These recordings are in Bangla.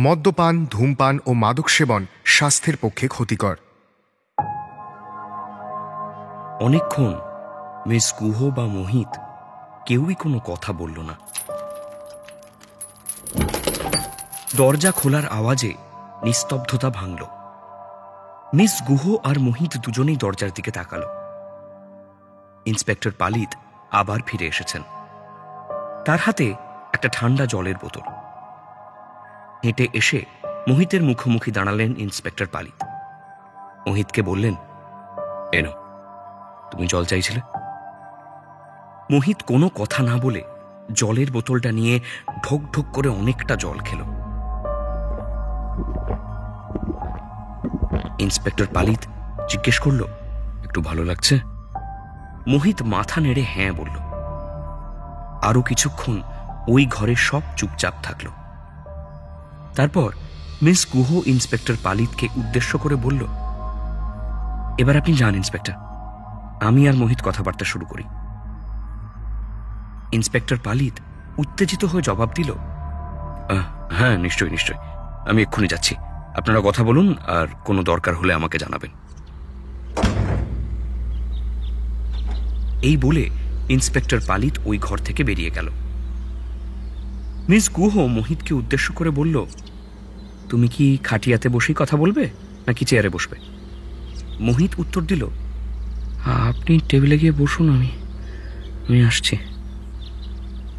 মদ্যপান, ধূমপান ও মাদক সেবন স্বাস্থ্যের পক্ষে ক্ষতিকর। অনেকক্ষণ মিস গুহ বা মোহিত কেউই কোনো কথা বলল না। দরজা খোলার আওয়াজে নিস্তব্ধতা ভাঙল। মিস গুহ আর মোহিত দুজনেই দরজার দিকে তাকাল। ইন্সপেক্টর পালিত আবার ফিরে এসেছেন। তার হাতে একটা ঠান্ডা জলের বোতল। হেঁটে এসে মোহিতের মুখোমুখি দাঁড়ালেন ইন্সপেক্টর পালিত। মোহিতকে বললেন, এনো, তুমি জল চাইছিলে? মোহিত কোনো কথা না বলে জলের বোতলটা নিয়ে ঢোক ঢোক করে অনেকটা জল খেল। ইন্সপেক্টর পালিত জিজ্ঞেস করল, একটু ভালো লাগছে? মোহিত মাথা নেড়ে হ্যাঁ বলল। আরো কিছুক্ষণ ওই ঘরে সব চুপচাপ থাকল। তারপর মিস গুহ ইন্সপেক্টর পালিতকে উদ্দেশ্য করে বলল, এবার আপনি যান ইন্সপেক্টর, আমি আর মোহিত কথাবার্তা শুরু করি। ইন্সপেক্টর পালিত উত্তেজিত হয়ে জবাব দিল, হ্যাঁ নিশ্চয়ই নিশ্চয়ই, আমি এক্ষুনি যাচ্ছি। আপনারা কথা বলুন, আর কোনো দরকার হলে আমাকে জানাবেন। এই বলে ইন্সপেক্টর পালিত ওই ঘর থেকে বেরিয়ে গেল। মিস গুহ মোহিতকে উদ্দেশ্য করে বলল, তুমি কি খাটিয়াতে বসেই কথা বলবে নাকি চেয়ারে বসবে? মোহিত উত্তর দিল, আপনি টেবিলে গিয়ে বসুন, আমি আসছি।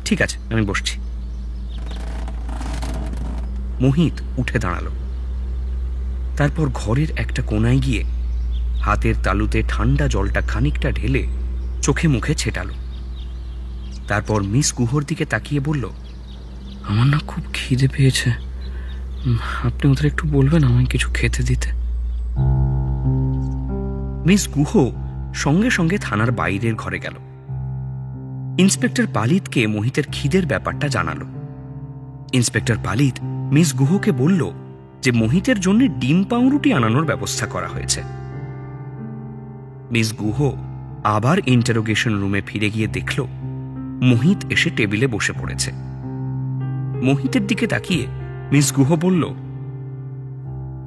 ঠিক আছে, আমি বসছি। মোহিত উঠে দাঁড়ালো। তারপর ঘরের একটা কোনায় গিয়ে হাতের তালুতে ঠান্ডা জলটা খানিকটা ঢেলে চোখে মুখে ছেটালো। তারপর মিস গুহর দিকে তাকিয়ে বলল, আমার না খুব খিদে পেয়েছে, আপনি ওদের একটু বলবেন আমায় কিছু খেতে দিতে। মিস গুহ সঙ্গে সঙ্গে থানার বাইরের ঘরে গেল। ইন্সপেক্টর পালিতকে মোহিতের খিদের ব্যাপারটা জানালো। ইন্সপেক্টর পালিত মিস গুহকে বলল যে মোহিতের জন্য ডিম পাউরুটি আনানোর ব্যবস্থা করা হয়েছে। মিস গুহ আবার ইন্টারোগেশন রুমে ফিরে গিয়ে দেখল মোহিত এসে টেবিলে বসে পড়েছে। মোহিতের দিকে তাকিয়ে মিস গুহ বলল,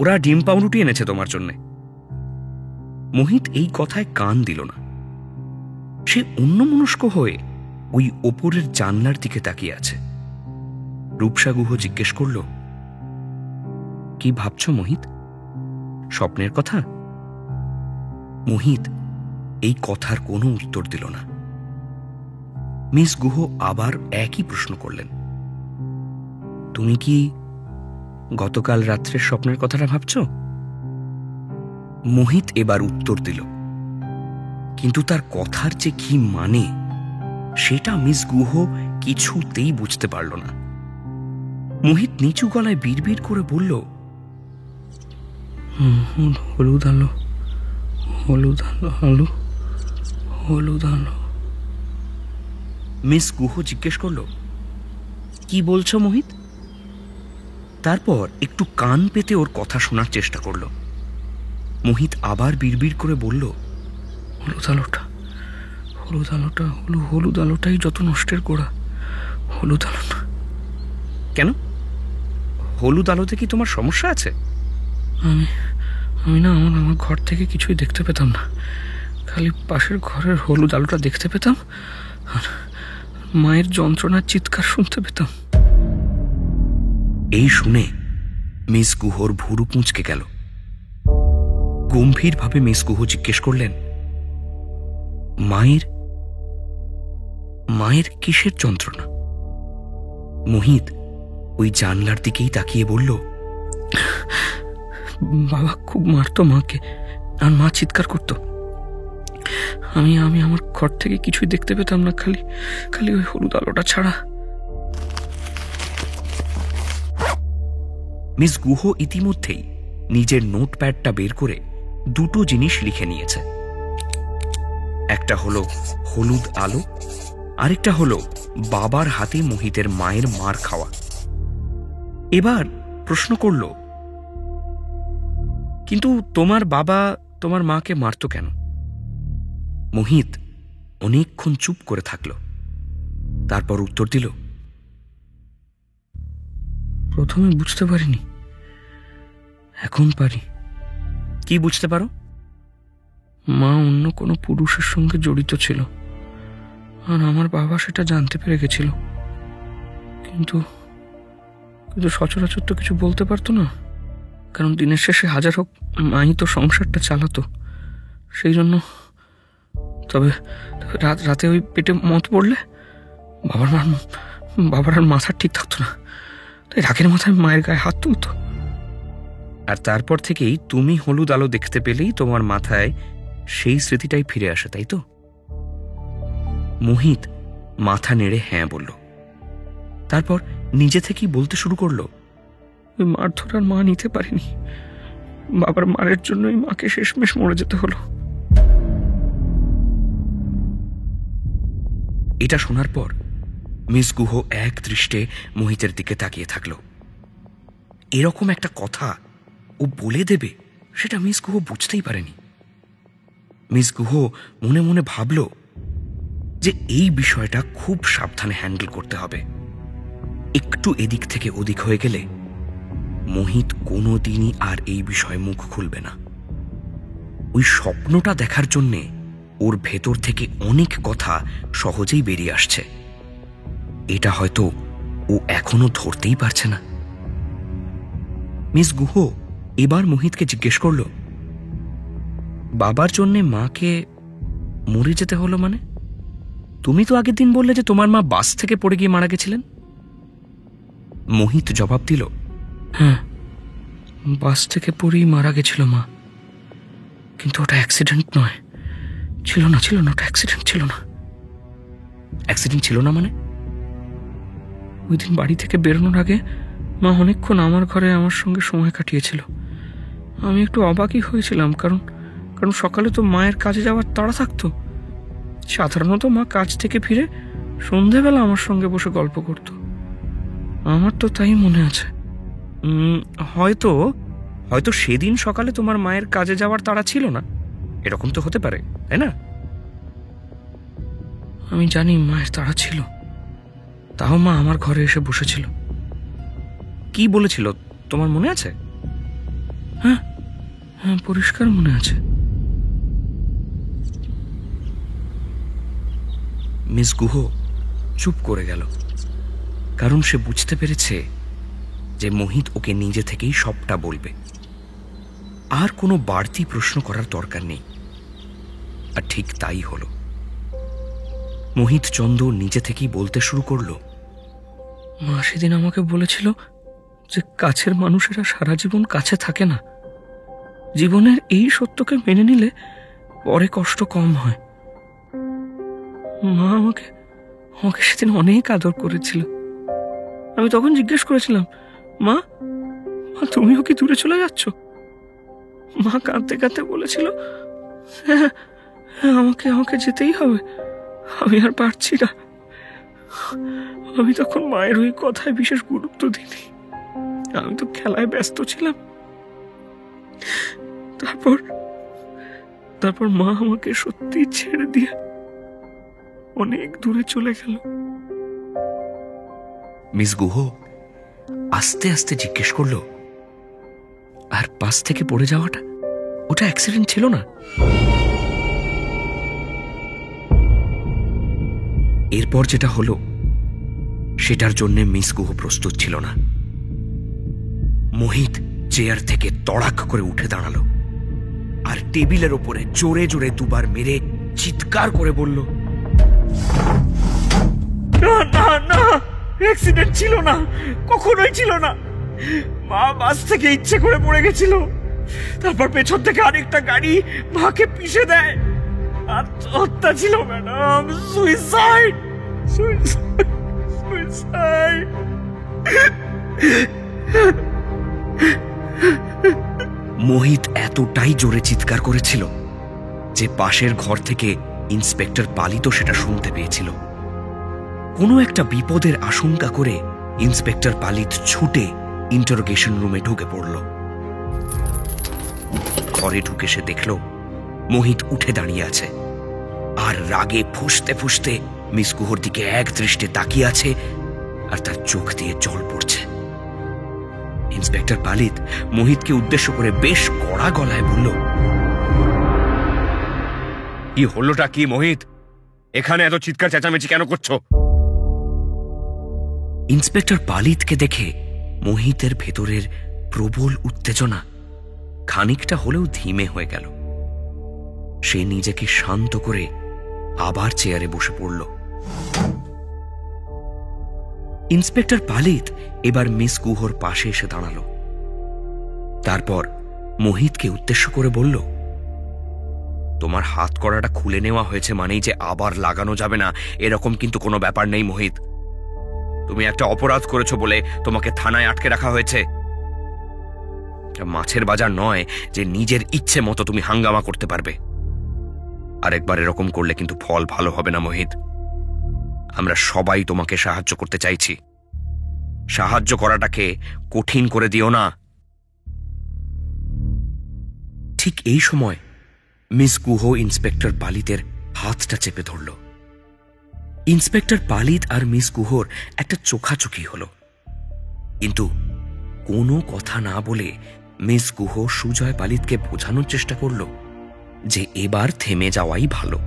ওরা ডিম পাউরুটি এনেছে তোমার জন্য। মোহিত এই কথায় কান দিল না। সে অন্যমনস্ক হয়ে ওই ওপরের জানলার দিকে তাকিয়ে আছে। রূপসা গুহ জিজ্ঞেস করল, কি ভাবছ মোহিত? স্বপ্নের কথা? মোহিত এই কথার কোনো উত্তর দিল না। মিস গুহ আবার একই প্রশ্ন করলেন, তুমি কি গতকাল রাত্রের স্বপ্নের কথাটা ভাবছ? মোহিত এবার উত্তর দিল, কিন্তু তার কথার যে কি মানে সেটা মিস গুহ কিছুতেই বুঝতে পারল না। মোহিত নিচু গলায় বিড়বিড় করে বলল, হলুদ আলো, হলুদ আলো, আলো, হলুদ আলো। মিস গুহ জিজ্ঞেস করল, কি বলছো মোহিত? তারপর একটু কান পেতে ওর কথা শোনার চেষ্টা করল। মোহিত আবার বিড়বিড় করে বলল, হলুদ আলোটা, হলুদ আলোটা, হলুদ আলোটাই যত নষ্টের গোড়া, হলুদ আলোটা। কেন, হলুদ আলোতে কি তোমার সমস্যা আছে? আমি না আমার ঘর থেকে কিছুই দেখতে পেতাম না, খালি পাশের ঘরের হলুদ আলোটা দেখতে পেতাম আর মায়ের যন্ত্রণার চিৎকার শুনতে পেতাম। এই শুনে মিস গুহর ভুরু কুঁচকে গেল। গম্ভীরভাবে মিস গুহ জিজ্ঞেস করলেন, মায়ের কিসের যন্ত্রণা? মোহিত ওই জানলার দিকেই তাকিয়ে বলল, বাবা খুব মারতো মাকে, আর মা চিৎকার করত। আমি আমার ঘর থেকে কিছুই দেখতে পেতাম না, খালি ওই হলুদ আলোটা ছাড়া। মিস গুহ ইতিমধ্যেই নিজের নোটপ্যাডটা বের করে দুটো জিনিস লিখে নিয়েছে। একটা হলো হলুদ আলো, আরেকটা হলো বাবার হাতে মোহিতের মায়ের মার খাওয়া। এবার প্রশ্ন করল, কিন্তু তোমার বাবা তোমার মাকে মারতো কেন? মোহিত অনেকক্ষণ চুপ করে থাকল। তারপর উত্তর দিল, প্রথমে বুঝতে পারিনি, এখন পারি। কি বুঝতে পারো? মা অন্য কোনো পুরুষের সঙ্গে জড়িত ছিল, আর আমার বাবা সেটা জানতে পেরে গেছিল। কিন্তু কিন্তু সচরাচর তো কিছু বলতে পারতো না, কারণ দিনের শেষে হাজার হোক মাই তো সংসারটা চালাতো। সেই জন্য তবে রাতে ওই পেটে মত পড়লে বাবার আর মাথা ঠিক থাকতো না, তাই রাগের মাথায় মায়ের গায়ে হাত তুলতো। আর তারপর থেকেই তুমি হলুদ আলো দেখতে পেলেই তোমার মাথায় সেই স্মৃতিটাই ফিরে আসে, তাই তো? মোহিত মাথা নেড়ে হ্যাঁ বলল। তারপর নিজে থেকেই বলতে শুরু করলো, ওই মারধর আর মা নিতে পারেনি, বাবার মারের জন্যই মাকে শেষমেশ মরে যেতে হলো। এটা শোনার পর মিস গুহ এক দৃষ্টে মোহিতের দিকে তাকিয়ে থাকলো। এরকম একটা কথা ও বলে দেবে সেটা মিস গুহ বুঝতেই পারেনি। মিস গুহ মনে মনে ভাবল যে এই বিষয়টা খুব সাবধানে হ্যান্ডেল করতে হবে। একটু এদিক থেকে ওদিক হয়ে গেলে মোহিত কোনোদিনই আর এই বিষয়ে মুখ খুলবে না। ওই স্বপ্নটা দেখার জন্যে ওর ভেতর থেকে অনেক কথা সহজেই বেরিয়ে আসছে। এটা হয়তো ও এখনো ধরতেই পারছে না। মিস গুহ এবার মোহিতকে জিজ্ঞেস করল, বাবার জন্যে মাকে মরে যেতে হলো মানে? তুমি তো আগের দিন বললে যে তোমার মা বাস থেকে পড়ে গিয়ে মারা গেছিলেন। মোহিত জবাব দিল, হ্যাঁ, বাস থেকে পড়েই মারা গেছিল মা, কিন্তু ওটা অ্যাক্সিডেন্ট নয়। ছিল না ওটা অ্যাক্সিডেন্ট ছিল না। অ্যাক্সিডেন্ট ছিল না মানে? ওই দিন বাড়ি থেকে বেরোনোর আগে মা অনেকক্ষণ আমার ঘরে আমার সঙ্গে সময় কাটিয়েছিল। আমি একটু অবাকই হয়েছিলাম, কারণ সকালে তো মায়ের কাজে যাওয়ার তাড়া থাকতো। সাধারণত মা কাজ থেকে ফিরে সন্ধেবেলা আমার সঙ্গে বসে গল্প করত। আমার তো তাই মনে আছে। হয়তো সেদিন সকালে তোমার মায়ের কাজে যাওয়ার তাড়া ছিল না, এরকম তো হতে পারে, তাই না? আমি জানি মায়ের তাড়া ছিল, তাও মা আমার ঘরে এসে বসেছিল। কি বলেছিল তোমার মনে আছে? হ্যাঁ, পরিষ্কার মনে আছে। মিস গুহ চুপ করে গেল, কারণ সে বুঝতে পেরেছে যে মোহিত ওকে নিজে থেকেই সবটা বলবে। আর কোনো বাড়তি প্রশ্ন করার দরকার নেই। আর ঠিক তাই হলো। মোহিত চন্দ নিজে থেকেই বলতে শুরু করলো, মা সেদিন আমাকে বলেছিল যে কাছের মানুষেরা সারা জীবন কাছে থাকে না। জীবনের এই সত্যকে মেনে নিলে পরে কষ্ট কম হয়। মা আমাকে সেদিন অনেক আদর করেছিল। আমি তখন জিজ্ঞেস করেছিলাম, মা তুমিও কি দূরে চলে যাচ্ছ? মা কাঁদতে কাঁদতে বলেছিল, হ্যাঁ, আমাকে যেতেই হবে, আমি আর পারছি না। আমি তখন মায়ের ওই কথায় বিশেষ গুরুত্ব দিইনি, আমি তো খেলায় ব্যস্ত ছিলাম। তারপর মা আমাকে সত্যি ছেড়ে দিয়ে অনেক দূরে চলে গেল। মিস গুহ আস্তে আস্তে জিজ্ঞেস করলো, আর বাস থেকে পড়ে যাওয়াটা ওটা অ্যাক্সিডেন্ট ছিল না? এরপর যেটা হলো সেটার জন্য মিস গুহ প্রস্তুত ছিল না। মোহিত চেয়ার থেকে তড়াক করে উঠে দাঁড়ালো আর টেবিলের ওপরে জোরে জোরে দুবার মেরে চিৎকার করে বলল, না, অ্যাক্সিডেন্ট ছিল না, কখনোই ছিল না। মা বাস থেকে ইচ্ছে করে পড়ে গেছিল, তারপর পেছন থেকে আরেকটা গাড়ি মাকে পিষে দেয়। আত্মহত্যা ছিল ম্যাডাম, সুইসাইড। মোহিত এতটাই জোরে চিৎকার করেছিল যে পাশের ঘর থেকে ইন্সপেক্টর পালিত সেটা শুনতে পেয়েছিল। কোনো একটা বিপদের আশঙ্কা করে ইন্সপেক্টর পালিত ছুটে ইন্টারোগেশন রুমে ঢুকে পড়ল। ঘরে ঢুকে সে দেখল মোহিত উঠে দাঁড়িয়ে আছে আর রাগে ফুঁসতে ফুঁসতে মিস গুহর দিকে এক দৃষ্টে তাকিয়ে আছে, আর তার চোখ দিয়ে জল পড়ছে। ইন্সপেক্টর পালিত মোহিতকে উদ্দেশ্য করে বেশ কড়া গলায় বলল, কি হলোটা কি মোহিত? এখানে এত চিৎকার চেঁচামেচি কেন করছো? ইন্সপেক্টর পালিতকে দেখে মোহিতের ভেতরের প্রবল উত্তেজনা খানিকটা হলেও ধীমে হয়ে গেল। সে নিজেকে শান্ত করে আবার চেয়ারে বসে পড়ল। ইন্সপেক্টর পালিত এবার মিস গুহর পাশে এসে দাঁড়াল। তারপর মোহিতকে উদ্দেশ্য করে বলল, তোমার হাত কড়াটা খুলে নেওয়া হয়েছে মানেই যে আবার লাগানো যাবে না এরকম কিন্তু কোনো ব্যাপার নেই মোহিত। তুমি একটা অপরাধ করেছো বলে তোমাকে থানায় আটকে রাখা হয়েছে। মাছের বাজার নয় যে নিজের ইচ্ছে মতো তুমি হাঙ্গামা করতে পারবে। আরেকবার এরকম করলে কিন্তু ফল ভালো হবে না মোহিত। আমরা সবাই তোমাকে সাহায্য করতে চাইছি। সাহায্য করাটাকে কঠিন করে দিও না। ঠিক এই সময় মিস গুহ ইন্সপেক্টর পালিতের হাতটা চেপে ধরল। ইন্সপেক্টর পালিত আর মিস গুহর একটা চোখাচোখি হল, কিন্তু কোনো কথা না বলে মিস গুহ সুজয় পালিতকে বোঝানোর চেষ্টা করল যে এবার থেমে যাওয়াই ভালো।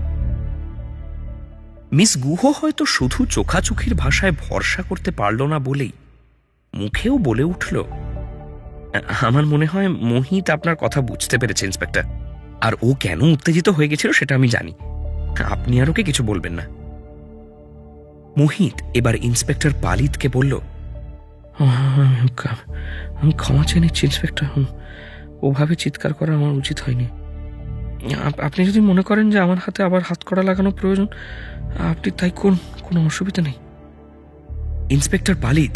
মিস গুহ হয়তো শুধু চোখাচোখির ভাষায় ভরসা করতে পারল না বলেই মুখেও বলে উঠল, আমার মনে হয় মোহিত আপনার কথা বুঝতে পেরেছে ইন্সপেক্টর, আর ও কেন উত্তেজিত হয়ে গেছিল সেটা আমি জানি। আপনি আর ওকে কিছু বলবেন না। মোহিত এবার ইন্সপেক্টর পালিতকে বলল, আমি ক্ষমা চেয়ে নিচ্ছি ইন্সপেক্টর, ওভাবে চিৎকার করা আমার উচিত হয়নি। আপনি যদি মনে করেন যে আমার হাতে আবার হাত কড়া লাগানো প্রয়োজন, আপনি তাই কোনো অসুবিধা নেই। ইন্সপেক্টর পালিত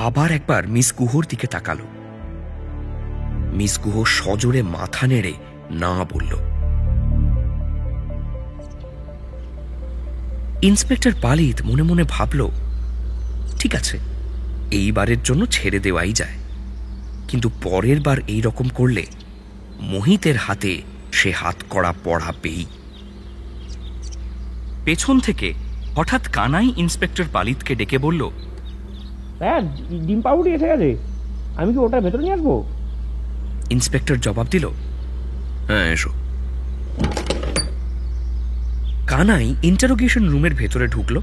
আবার একবার মিস গুহর দিকে তাকালো। মিস গুহ সজোরে মাথা নেড়ে না বলল। ইন্সপেক্টর পালিত মনে মনে ভাবল, ঠিক আছে, এইবারের জন্য ছেড়ে দেওয়াই যায়, কিন্তু পরের বার এই রকম করলে মোহিতের হাতে সে হাত কড়া পড়াবেই। পেছন থেকে হঠাৎ কানাই ইন্সপেক্টর পালিতকে ডেকে বলল, ডিম পাউরুটি এসে গেছে, আমি কি ওটার ভেতরে নিয়ে আসবো? ইন্সপেক্টর জবাব দিল, হ্যাঁ এসো। কানাই ইন্টারোগেশন রুমের ভেতরে ঢুকলো,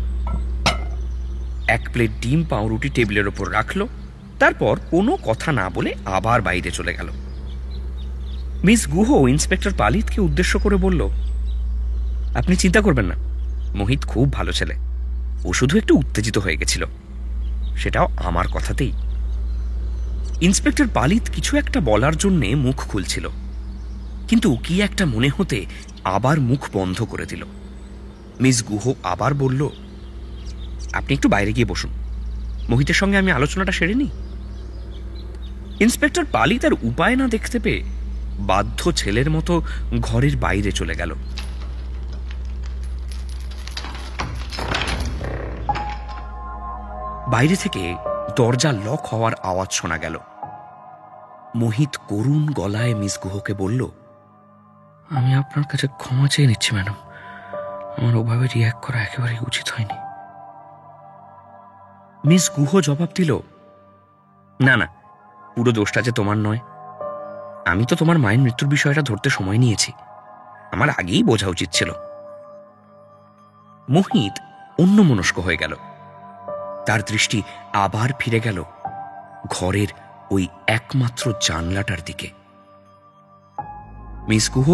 এক প্লেট ডিম পাউরুটি টেবিলের ওপর রাখলো, তারপর কোনো কথা না বলে আবার বাইরে চলে গেল। মিস গুহ ইন্সপেক্টর পালিতকে উদ্দেশ্য করে বলল, আপনি চিন্তা করবেন না, মোহিত খুব ভালো ছেলে, ও শুধু একটু উত্তেজিত হয়ে গেছিল, সেটাও আমার কথাতেই। ইন্সপেক্টর পালিত কিছু একটা বলার জন্যে মুখ খুলছিল, কিন্তু কি একটা মনে হতে আবার মুখ বন্ধ করে দিল। মিস গুহ আবার বলল, আপনি একটু বাইরে গিয়ে বসুন, মোহিতের সঙ্গে আমি আলোচনাটা সেরে নিই। ইন্সপেক্টর পালিত আর উপায় না দেখতে পেয়ে বাধ্য ছেলের মতো ঘরের বাইরে চলে গেল। বাইরে থেকে দরজা লক হওয়ার আওয়াজ শোনা গেল। মোহিত করুণ গলায় মিস গুহকে বলল, আমি আপনার কাছে ক্ষমা চেয়ে নিচ্ছি ম্যাডাম, আমার ওভাবে রিয়্যাক্ট করা একেবারেই উচিত হয়নি। মিস গুহ জবাব দিল, না না, পুরো দোষটা যে তোমার নয়, আমি তো তোমার মায়ের মৃত্যুর বিষয়টা ধরতে সময় নিয়েছি, আমার আগেই বোঝা উচিত ছিল। মোহিত অন্যমনস্ক হয়ে গেল, তার দৃষ্টি আবার ফিরে গেল ঘরের ওই একমাত্র জানলাটার দিকে। মিস গুহ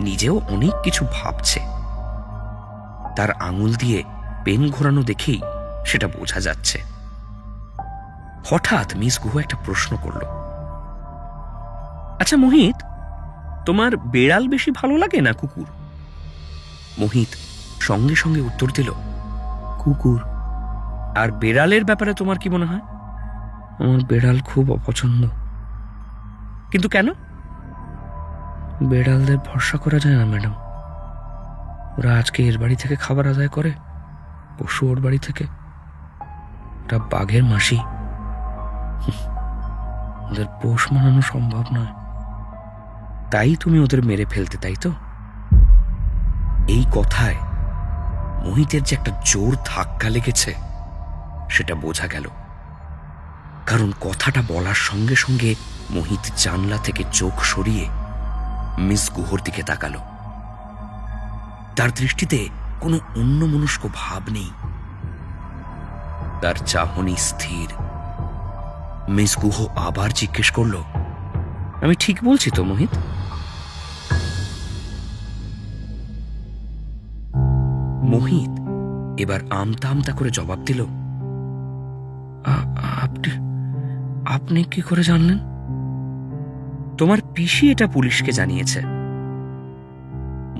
নিজেও অনেক কিছু ভাবছে, তার আঙুল দিয়ে পেন ঘোরানো দেখেই সেটা বোঝা যাচ্ছে। হঠাৎ মিস গুহ একটা প্রশ্ন করল, আচ্ছা মোহিত, তোমার বেড়াল বেশি ভালো লাগে না কুকুর? মোহিত সঙ্গে সঙ্গে উত্তর দিল, কুকুর। আর বেড়ালের ব্যাপারে তোমার কি মনে হয়? আমার বেড়াল খুব অপছন্দ। কিন্তু কেন? বেড়ালদের ভরসা করা যায় না ম্যাডাম, ওরা আজকে এর বাড়ি থেকে খাবার আদায় করে, পশু ওর বাড়ি থেকে। ওটা বাঘের মাসি, ওদের পোষ মানানো সম্ভব নয়। তাই তুমি ওদের মেরে ফেলতে, তাই তো? এই কথায় মোহিতের যে একটা জোর ধাক্কা লেগেছে সেটা বোঝা গেল। কারণ কথাটা বলার সঙ্গে সঙ্গে মোহিত জানলা থেকে চোখ সরিয়ে মিস গুহর দিকে তাকালো। তার দৃষ্টিতে কোনো অন্যমনস্ক ভাব নেই, তার চাহনি স্থির। মিস গুহ আবার জিজ্ঞেস করল, আমি ঠিক বলছি তো মোহিত? মোহিত এবার আমতা আমতা করে জবাব দিল, আপনি কি করে জানলেন? তোমার পিসি এটা পুলিশকে জানিয়েছে।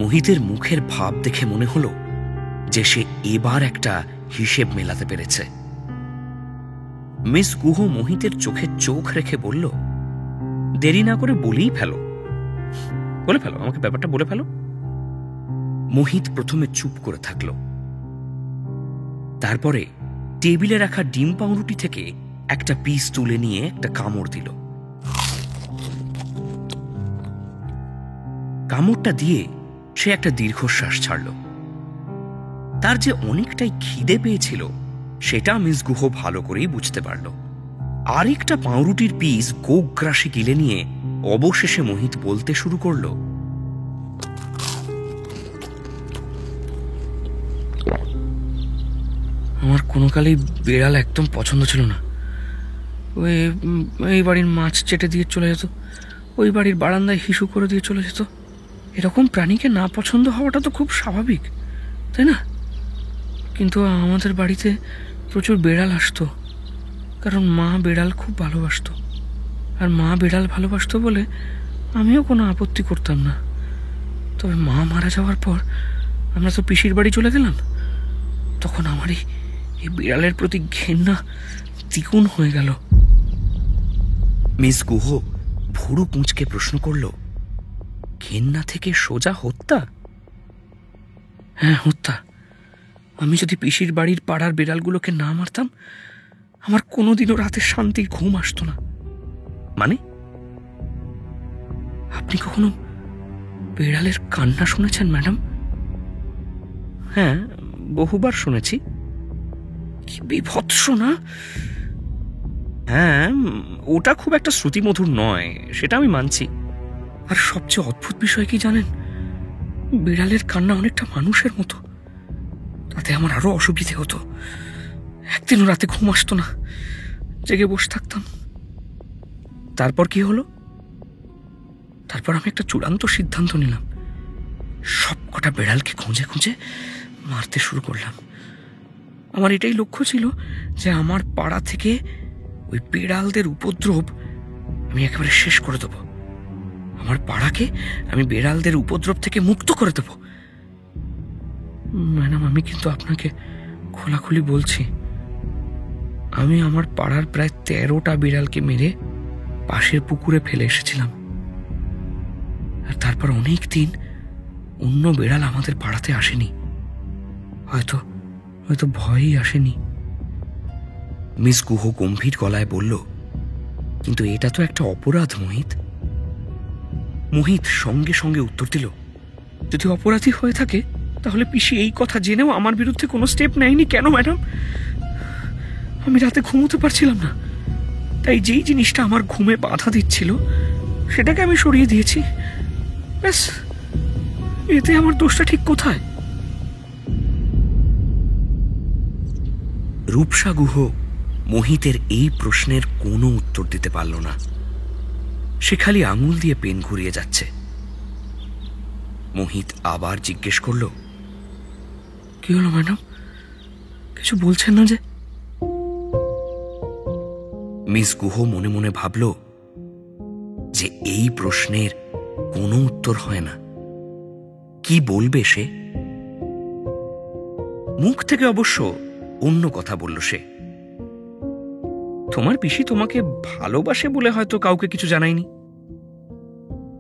মোহিতের মুখের ভাব দেখে মনে হলো যে সে এবার একটা হিসেব মেলাতে পেরেছে। মিস গুহ মোহিতের চোখে চোখ রেখে বলল, দেরি না করে বলেই ফেলো, বলে ফেলো, আমাকে ব্যাপারটা বলে ফেলো। মোহিত প্রথমে চুপ করে থাকল, তারপরে টেবিলে রাখা ডিম পাউরুটি থেকে একটা পিস তুলে নিয়ে একটা কামড় দিল। কামড়টা দিয়ে সে একটা দীর্ঘশ্বাস ছাড়ল। তার যে অনেকটাই খিদে পেয়েছিল সেটা মিস গুহ ভালো করেই বুঝতে পারল। আরেকটা পাউরুটির পিস গোগ্রাসে গিলে নিয়ে অবশেষে মোহিত বলতে শুরু করল, আমার কোনো কালেই বিড়াল একদম পছন্দ ছিল না। ওই বাড়ির মাছ চেটে দিয়ে চলে যেত, ওই বাড়ির বারান্দায় হিসু করে দিয়ে চলে যেত। এরকম প্রাণীকে না পছন্দ হওয়াটা তো খুব স্বাভাবিক, তাই না? কিন্তু আমাদের বাড়িতে প্রচুর বিড়াল আসতো, কারণ মা বিড়াল খুব ভালোবাসতো, আর মা বিড়াল ভালোবাসতো বলে আমিও কোনো আপত্তি করতাম না। তবে মা মারা যাওয়ার পর আমরা তো পিসির বাড়ি চলে গেলাম, তখন আমার এই বিড়ালের প্রতি ঘেন্না দ্বিগুণ হয়ে গেল। মিস গুহ ভুরু কুঁচকে প্রশ্ন করল, ঘেন্না থেকে সোজা হত্যা? হ্যাঁ, হত্যা। আমি যদি পিসির বাড়ির পাড়ার বিড়ালগুলোকে না মারতাম, আমার কোনোদিনও রাতে শান্তির ঘুম আসতো না। মানে? আপনি কখনো বিড়ালের কান্না শুনেছেন ম্যাডাম? হ্যাঁ, বহুবার শুনেছি। কি বিভৎস না? হ্যাঁ, ওটা খুব একটা শ্রুতিমধুর নয়, সেটা আমি মানছি। আর সবচেয়ে অদ্ভুত বিষয় কি জানেন? বিড়ালের কান্না অনেকটা মানুষের মতো। তাতে আমার আরো অসুবিধে হতো। একদিনও রাতে ঘুম আসতো না, জেগে বসে থাকতাম। তারপর কি হলো? তারপর আমি একটা চূড়ান্ত সিদ্ধান্ত নিলাম, সব কটা বিড়ালকে খুঁজে খুঁজে মারতে শুরু করলাম। আমার এটাই লক্ষ্য ছিল যে আমার পাড়া থেকে ওই বিড়ালদের উপদ্রব আমি একেবারে শেষ করে দেব। আমার পাড়াকে আমি বিড়ালদের উপদ্রব থেকে মুক্ত করে দেব। ম্যাডাম, আমি কিন্তু আপনাকে খোলাখুলি বলছি, আমি আমার পাড়ার প্রায় 13টা বিড়ালকে মেরে পাশের পুকুরে ফেলে এসেছিলাম। আর তারপর অনেক দিন অন্য বিড়াল আমাদের পাড়াতে আসেনি, হয়তো ভয়ই আসেনি। মিস গুহ গম্ভীর গলায় বলল, কিন্তু এটা তো একটা অপরাধ মোহিত। মোহিত সঙ্গে সঙ্গে উত্তর দিল, যদি অপরাধী হয়ে থাকে তাহলে পিসি এই কথা জেনেও আমার বিরুদ্ধে কোনো স্টেপ নেয়নি কেন ম্যাডাম? আমি রাতে ঘুমোতে পারছিলাম না, তাই যেই জিনিসটা আমার ঘুমে বাধা দিচ্ছিল সেটাকে আমি সরিয়ে দিয়েছি। ব্যাস, এতে আমার দোষটা ঠিক কোথায়? রূপসা গুহ মোহিতের এই প্রশ্নের কোনো উত্তর দিতে পারল না। সে খালি আঙুল দিয়ে পেন ঘুরিয়ে যাচ্ছে। মোহিত আবার জিজ্ঞেস করল, কি হলো ম্যাডাম, কিছু বলছেন না যে? মিস গুহ মনে মনে ভাবল যে এই প্রশ্নের কোনো উত্তর হয় না। কি বলবে সে? মুখ থেকে অবশ্য অন্য কথা বলল সে, তোমার পিসি তোমাকে ভালোবাসে বলে হয়তো কাউকে কিছু জানায়নি।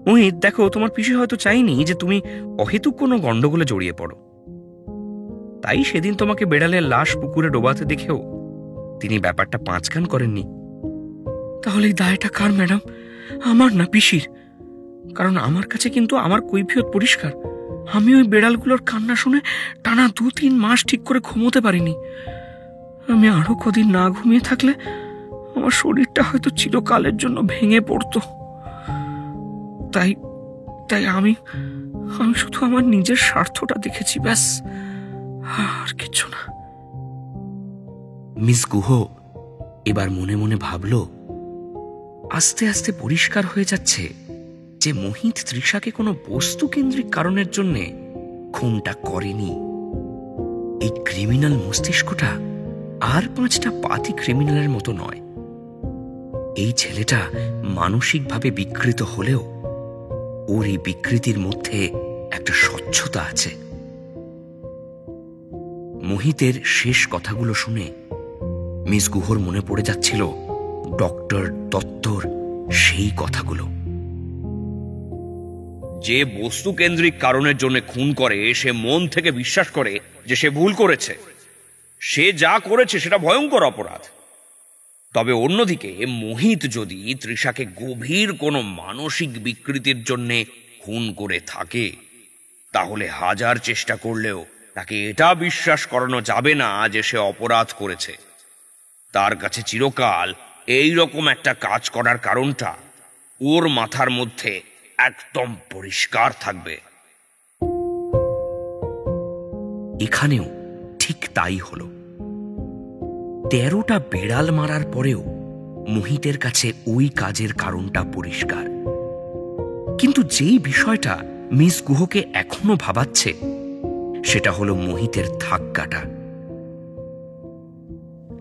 মোহিত, দেখো, তোমার পিসি হয়তো চাইনি যে তুমি অহেতুক কোনো গন্ডগোলে জড়িয়ে পড়ো, তাই সেদিন তোমাকে বেড়ালের লাশ পুকুরে ডোবাতে দেখেও তিনি ব্যাপারটা পাঁচকান করেননি। তাহলে এই দায়টা কার ম্যাডাম? আমার না পিসির? কারণ আমার কাছে কিন্তু আমার কৈফিয়ত পরিষ্কার। আমি ওই বেড়ালগুলোর কান্না শুনে টানা 2-3 মাস ঠিক করে ঘুমোতে পারিনি। আমি আরো কদিন না ঘুমিয়ে থাকলে আমার শরীরটা হয়তো চিরকালের জন্য ভেঙে পড়তো। তাই তাই আমি শুধু আমার নিজের স্বার্থটা দেখেছি, ব্যাস, আর কিছু না। মিস গুহ এবার মনে মনে ভাবল, আস্তে আস্তে পরিষ্কার হয়ে যাচ্ছে যে মোহিত তৃষাকে কোনো বস্তুকেন্দ্রিক কারণের জন্য খুনটা করেনি। এই ক্রিমিনাল মস্তিষ্কটা আর 5টা পাতি ক্রিমিনালের মতো নয়। এই ছেলেটা মানসিকভাবে বিকৃত হলেও ওর এই বিকৃতির মধ্যে একটা স্বচ্ছতা আছে। মোহিতের শেষ কথাগুলো শুনে মিস গুহর মনে পড়ে যাচ্ছিল ডক্টর দত্তর সেই কথাগুলো। যে বস্তুকেন্দ্রিক কারণের জন্য খুন করে সে মন থেকে বিশ্বাস করে যে সে ভুল করেছে। সে যা করেছে সেটা ভয়ঙ্কর অপরাধ। তবে অন্যদিকে মোহিত যদি তৃষাকে গভীর কোনো মানসিক বিকৃতির জন্য খুন করে থাকে, তাহলে হাজার চেষ্টা করলেও তাকে এটা বিশ্বাস করানো যাবে না যে সে অপরাধ করেছে। তার কাছে চিরকাল এই রকম একটা কাজ করার কারণটা ওর মাথার মধ্যে একদম পরিষ্কার থাকবে। এখানেও ঠিক তাই হলো। 13টা বেড়াল মারার পরেও মোহিতের কাছে ওই কাজের কারণটা পরিষ্কার। কিন্তু যেই বিষয়টা মিস গুহকে এখনো ভাবাচ্ছে সেটা হলো মোহিতের ধাক্কাটা।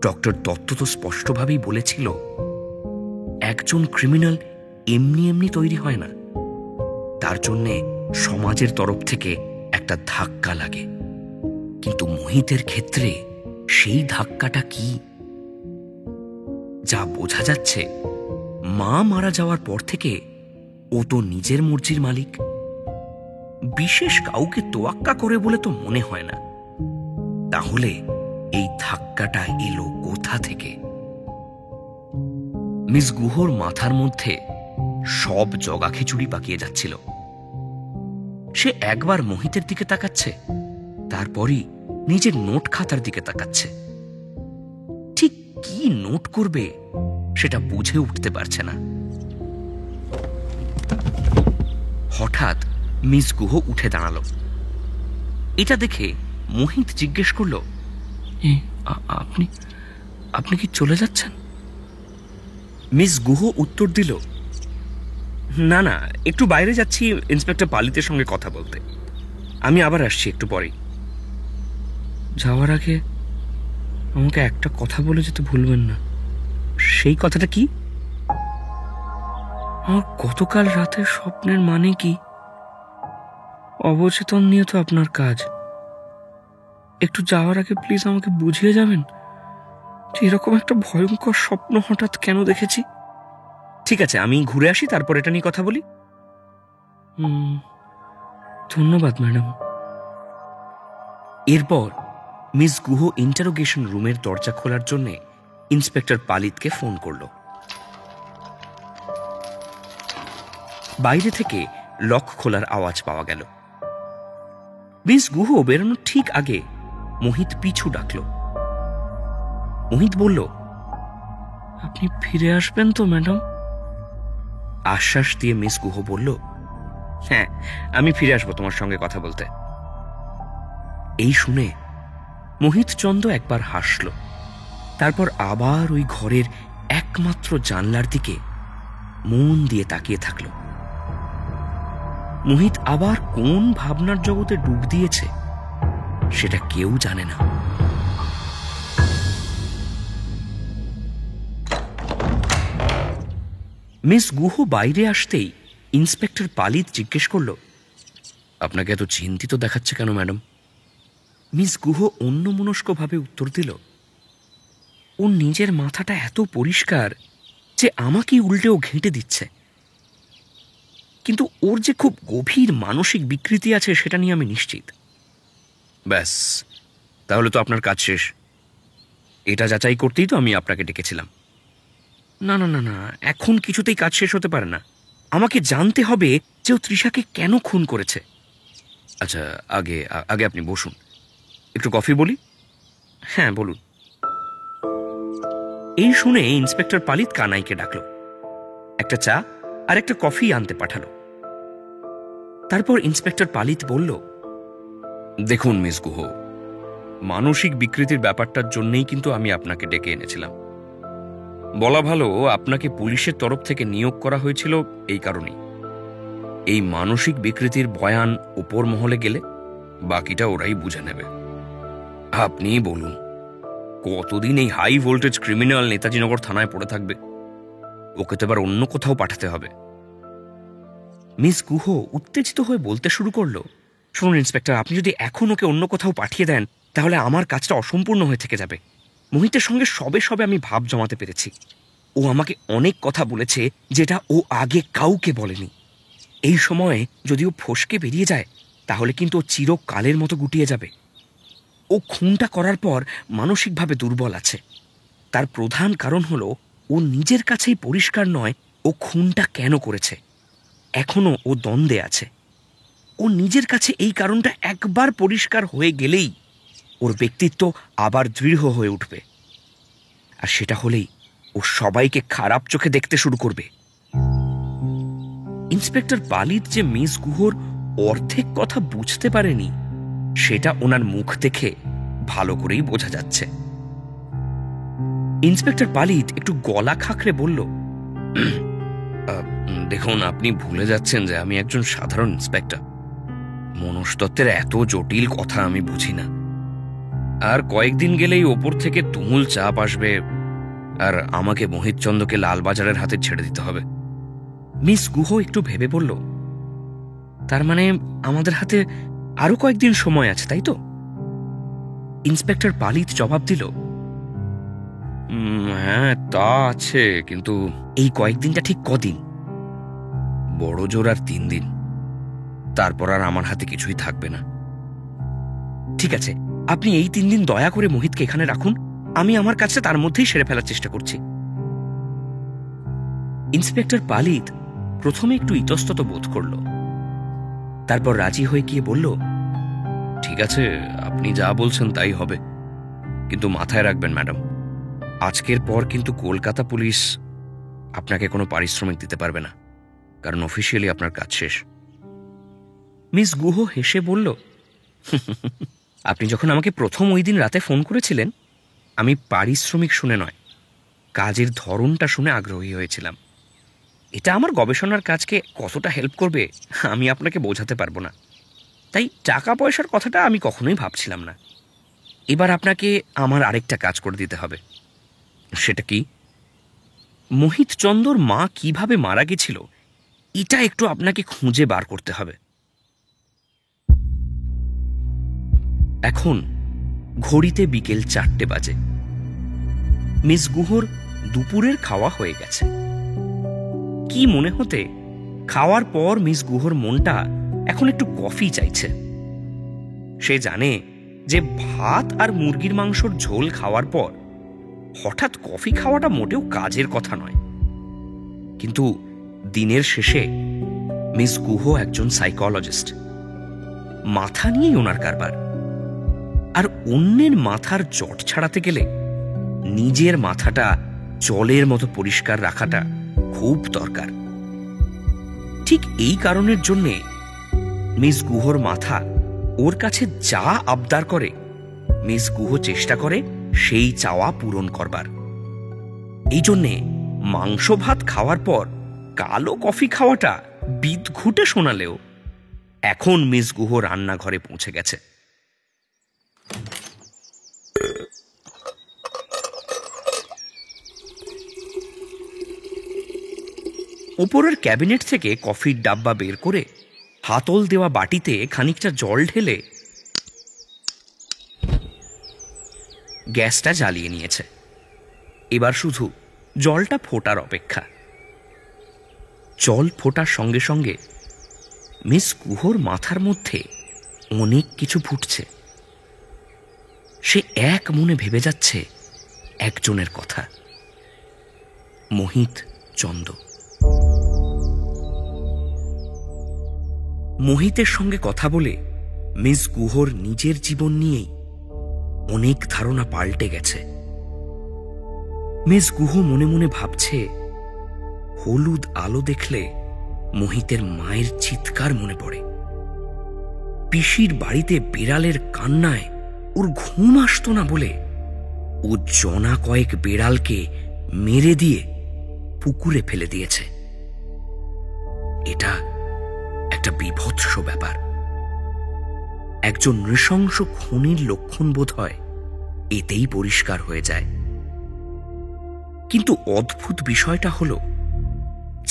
ডক্টর দত্ত তো স্পষ্টভাবেই বলেছিল, একজন ক্রিমিনাল এমনি এমনি তৈরি হয় না, তার জন্যে সমাজের তরফ থেকে একটা ধাক্কা লাগে। কিন্তু মোহিতের ক্ষেত্রে সেই ধাক্কাটা কি? যা বোঝা যাচ্ছে, মা মারা যাওয়ার পর থেকে ও তো নিজের মর্জির মালিক। বিশেষ কাউকে তোয়াক্কা করে বলে তো মনে হয় না। তাহলে এই ধাক্কাটা এলো কোথা থেকে? মিস গুহর মাথার মধ্যে সব জগা খিচুড়ি পাকিয়ে যাচ্ছিল। সে একবার মোহিতের দিকে তাকাচ্ছে, তারপরই নিজের নোট খাতার দিকে তাকাচ্ছে। ঠিক কি নোট করবে সেটা বুঝে উঠতে পারছে না। হঠাৎ মিস গুহ উঠে দাঁড়ালো। এটা দেখে মোহিত জিজ্ঞেস করল, আপনি আপনি কি চলে যাচ্ছেন? মিস গুহ উত্তর দিল, না না, একটু বাইরে যাচ্ছি ইন্সপেক্টর পালিতের সঙ্গে কথা বলতে। আমি আবার আসছি একটু পরেই। যাওয়ার আগে আমাকে একটা কথা বলে যেতে ভুলবেন না। সেই কথাটা কি? আমার গতকাল রাতের স্বপ্নের মানে কি? অবচেতন নিয়ে তো আপনার কাজ। একটু যাওয়ার আগে প্লিজ আমাকে বুঝিয়ে যাবেন যে এরকম একটা ভয়ঙ্কর স্বপ্ন হঠাৎ কেন দেখেছি। ঠিক আছে, আমি ঘুরে আসি, তারপর এটা নিয়ে কথা বলি। ধন্যবাদ ম্যাডাম। এরপর মিস গুহ ইন্টারোগেশন রুমের দরজা খোলার জন্য ইন্সপেক্টর পালিতকে ফোন করল। বাইরে থেকে লক খোলার আওয়াজ পাওয়া গেল। মিস গুহ বেরোনোর ঠিক আগে মোহিত পিছু ডাকল। মোহিত বলল, আপনি ফিরে আসবেন তো ম্যাডাম? আশ্বাস দিয়ে মিস গুহ বলল, হ্যাঁ, আমি ফিরে আসবো তোমার সঙ্গে কথা বলতে। এই শুনে মোহিত চন্দ্র একবার হাসল, তারপর আবার ওই ঘরের একমাত্র জানলার দিকে মন দিয়ে তাকিয়ে থাকল। মোহিত আবার কোন ভাবনার জগতে ডুব দিয়েছে সেটা কেউ জানে না। মিস গুহ বাইরে আসতেই ইন্সপেক্টর পালিত জিজ্ঞেস করল, আপনাকে এত চিন্তিত দেখাচ্ছে কেন ম্যাডাম? মিস গুহ অন্যমনস্কভাবে উত্তর দিল, ওর নিজের মাথাটা এত পরিষ্কার যে আমাকেই উল্টেও ঘেঁটে দিচ্ছে। কিন্তু ওর যে খুব গভীর মানসিক বিকৃতি আছে সেটা নিয়ে আমি নিশ্চিত। ব্যাস, তাহলে তো আপনার কাজ শেষ। এটা যাচাই করতেই তো আমি আপনাকে ডেকেছিলাম। না না না না, এখন কিছুতেই কাজ শেষ হতে পারে না। আমাকে জানতে হবে যে ও তৃষাকে কেন খুন করেছে। আচ্ছা, আগে আগে আপনি বসুন, একটু কফি বলি। হ্যাঁ বলুন। এই শুনে ইন্সপেক্টর পালিত কানাইকে ডাকল, একটা চা আর একটা কফি আনতে পাঠালো। তারপর ইন্সপেক্টর পালিত বলল, দেখুন মিস গুহ, মানসিক বিকৃতির ব্যাপারটার জন্যই কিন্তু আমি আপনাকে ডেকে এনেছিলাম। বলা ভালো, আপনাকে পুলিশের তরফ থেকে নিয়োগ করা হয়েছিল এই কারণেই। এই মানসিক বিকৃতির বয়ান উপর মহলে গেলে বাকিটা ওরাই বুঝে নেবে। আপনি বলুন, কতদিন এই হাই ভোল্টেজ ক্রিমিনাল নেতাজিনগর থানায় পড়ে থাকবে? ওকে তো এবার অন্য কোথাও পাঠাতে হবে। মিস গুহ উত্তেজিত হয়ে বলতে শুরু করলো, শুনুন ইন্সপেক্টর, আপনি যদি এখন ওকে অন্য কোথাও পাঠিয়ে দেন তাহলে আমার কাজটা অসম্পূর্ণ হয়ে থেকে যাবে। মোহিতের সঙ্গে সবে সবে আমি ভাব জমাতে পেরেছি। ও আমাকে অনেক কথা বলেছে যেটা ও আগে কাউকে বলেনি। এই সময়ে যদি ও ফসকে বেরিয়ে যায় তাহলে কিন্তু ও চিরকালের মতো গুটিয়ে যাবে। ও খুনটা করার পর মানসিকভাবে দুর্বল আছে। তার প্রধান কারণ হলো ও নিজের কাছেই পরিষ্কার নয় ও খুনটা কেন করেছে। এখনো ও দ্বন্দ্বে আছে। ও নিজের কাছে এই কারণটা একবার পরিষ্কার হয়ে গেলেই ওর ব্যক্তিত্ব আবার দৃঢ় হয়ে উঠবে, আর সেটা হলেই ও সবাইকে খারাপ চোখে দেখতে শুরু করবে। ইন্সপেক্টর পালিত যে মিস গুহর অর্ধেক কথা বুঝতে পারেনি সেটা ওনার মুখ দেখে ভালো করেই বোঝা যাচ্ছে। ইন্সপেক্টর পালিত একটু গলা খাঁকড়ে বলল, দেখুন, আপনি ভুলে যাচ্ছেন যে আমি একজন সাধারণ ইন্সপেক্টর। মনস্তত্ত্বের এত জটিল কথা আমি বুঝি না। আর কয়েকদিন গেলেই ওপর থেকে তুমুল চাপ আসবে আর আমাকে মোহিতচন্দ্রকে লালবাজারের হাতে ছেড়ে দিতে হবে। মিস গুহ একটু ভেবে বলল, তার মানে আমাদের হাতে আরো কয়েকদিন সময় আছে, তাই তো? ইন্সপেক্টর পালিত জবাব দিল, হ্যাঁ তা আছে, কিন্তু এই কয়েকদিনটা ঠিক কদিন? বড় জোর আর 3 দিন, তারপর আর আমার হাতে কিছুই থাকবে না। ঠিক আছে, আপনি এই 3 দিন দয়া করে মোহিতকে এখানে রাখুন, আমি আমার কাছে তার মধ্যেই সেরে ফেলার চেষ্টা করছি। ইন্সপেক্টর পালিত প্রথমে একটু ইতস্তত বোধ করল, তারপর রাজি হয়ে গিয়ে বলল, ঠিক আছে, আপনি যা বলছেন তাই হবে, কিন্তু মাথায় রাখবেন ম্যাডাম, আজকের পর কিন্তু কলকাতা পুলিশ আপনাকে কোনো পারিশ্রমিক দিতে পারবে না, কারণ অফিসিয়ালি আপনার কাজ শেষ। মিস গুহ হেসে বলল, আপনি যখন আমাকে প্রথম ওই দিন রাতে ফোন করেছিলেন আমি পারিশ্রমিক শুনে নয়, কাজের ধরনটা শুনে আগ্রহী হয়েছিলাম। এটা আমার গবেষণার কাজকে কতটা হেল্প করবে আমি আপনাকে বোঝাতে পারবো না, তাই টাকা পয়সার কথাটা আমি কখনোই ভাবছিলাম না। এবার আপনাকে আমার আরেকটা কাজ করে দিতে হবে। সেটা কি? মোহিতচন্দ্রর মা কিভাবে মারা গেছিল এটা একটু আপনাকে খুঁজে বার করতে হবে। এখন ঘড়িতে বিকেল 4টে বাজে। মিস গুহর দুপুরের খাওয়া হয়ে গেছে। কি মনে হতে খাওয়ার পর মিস গুহর মনটা এখন একটু কফি চাইছে। সে জানে যে ভাত আর মুরগির মাংসর ঝোল খাওয়ার পর হঠাৎ কফি খাওয়াটা মোটেও কাজের কথা নয়, কিন্তু দিনের শেষে মিস গুহ একজন সাইকোলজিস্ট। মাথা নিয়েই ওনার কারবার, আর অন্যের মাথার জট ছাড়াতে গেলে নিজের মাথাটা জলের মতো পরিষ্কার রাখাটা খুব দরকার। ঠিক এই কারণের জন্যে মিস গুহর মাথা ওর কাছে যা আবদার করে মিস গুহ চেষ্টা করে সেই চাওয়া পূরণ করবার। এই জন্যে মাংস ভাত খাওয়ার পর কালো কফি খাওয়াটা বিদঘুটে শোনালেও এখন মিস গুহ রান্নাঘরে পৌঁছে গেছে। উপরের ক্যাবিনেট থেকে কফির ডাব্বা বের করে হাতল দেওয়া বাটিতে খানিকটা জল ঢেলে গ্যাসটা জ্বালিয়ে নিয়েছে। এবার শুধু জলটা ফোটার অপেক্ষা। জল ফোটার সঙ্গে সঙ্গে মিস গুহর মাথার মধ্যে অনেক কিছু ফুটছে। সে এক মনে ভেবে যাচ্ছে একজনের কথা, মোহিতচন্দ্র। মোহিতের সঙ্গে কথা বলে মিস গুহর নিজের জীবন নিয়েই অনেক ধারণা পাল্টে গেছে। মিস গুহ মনে মনে ভাবছে, হলুদ আলো দেখলে মোহিতের মায়ের চিৎকার মনে পড়ে। পিসির বাড়িতে বিড়ালের কান্নায় ওর ঘুম আসতো না বলে ও জনা কয়েক বিড়ালকে মেরে দিয়ে পুকুরে ফেলে দিয়েছে। এটা একটা বীভৎস ব্যাপার। একজন নৃশংস খুনির লক্ষণ বোধ হয় এতেই পরিষ্কার হয়ে যায়। কিন্তু অদ্ভুত বিষয়টা হলো,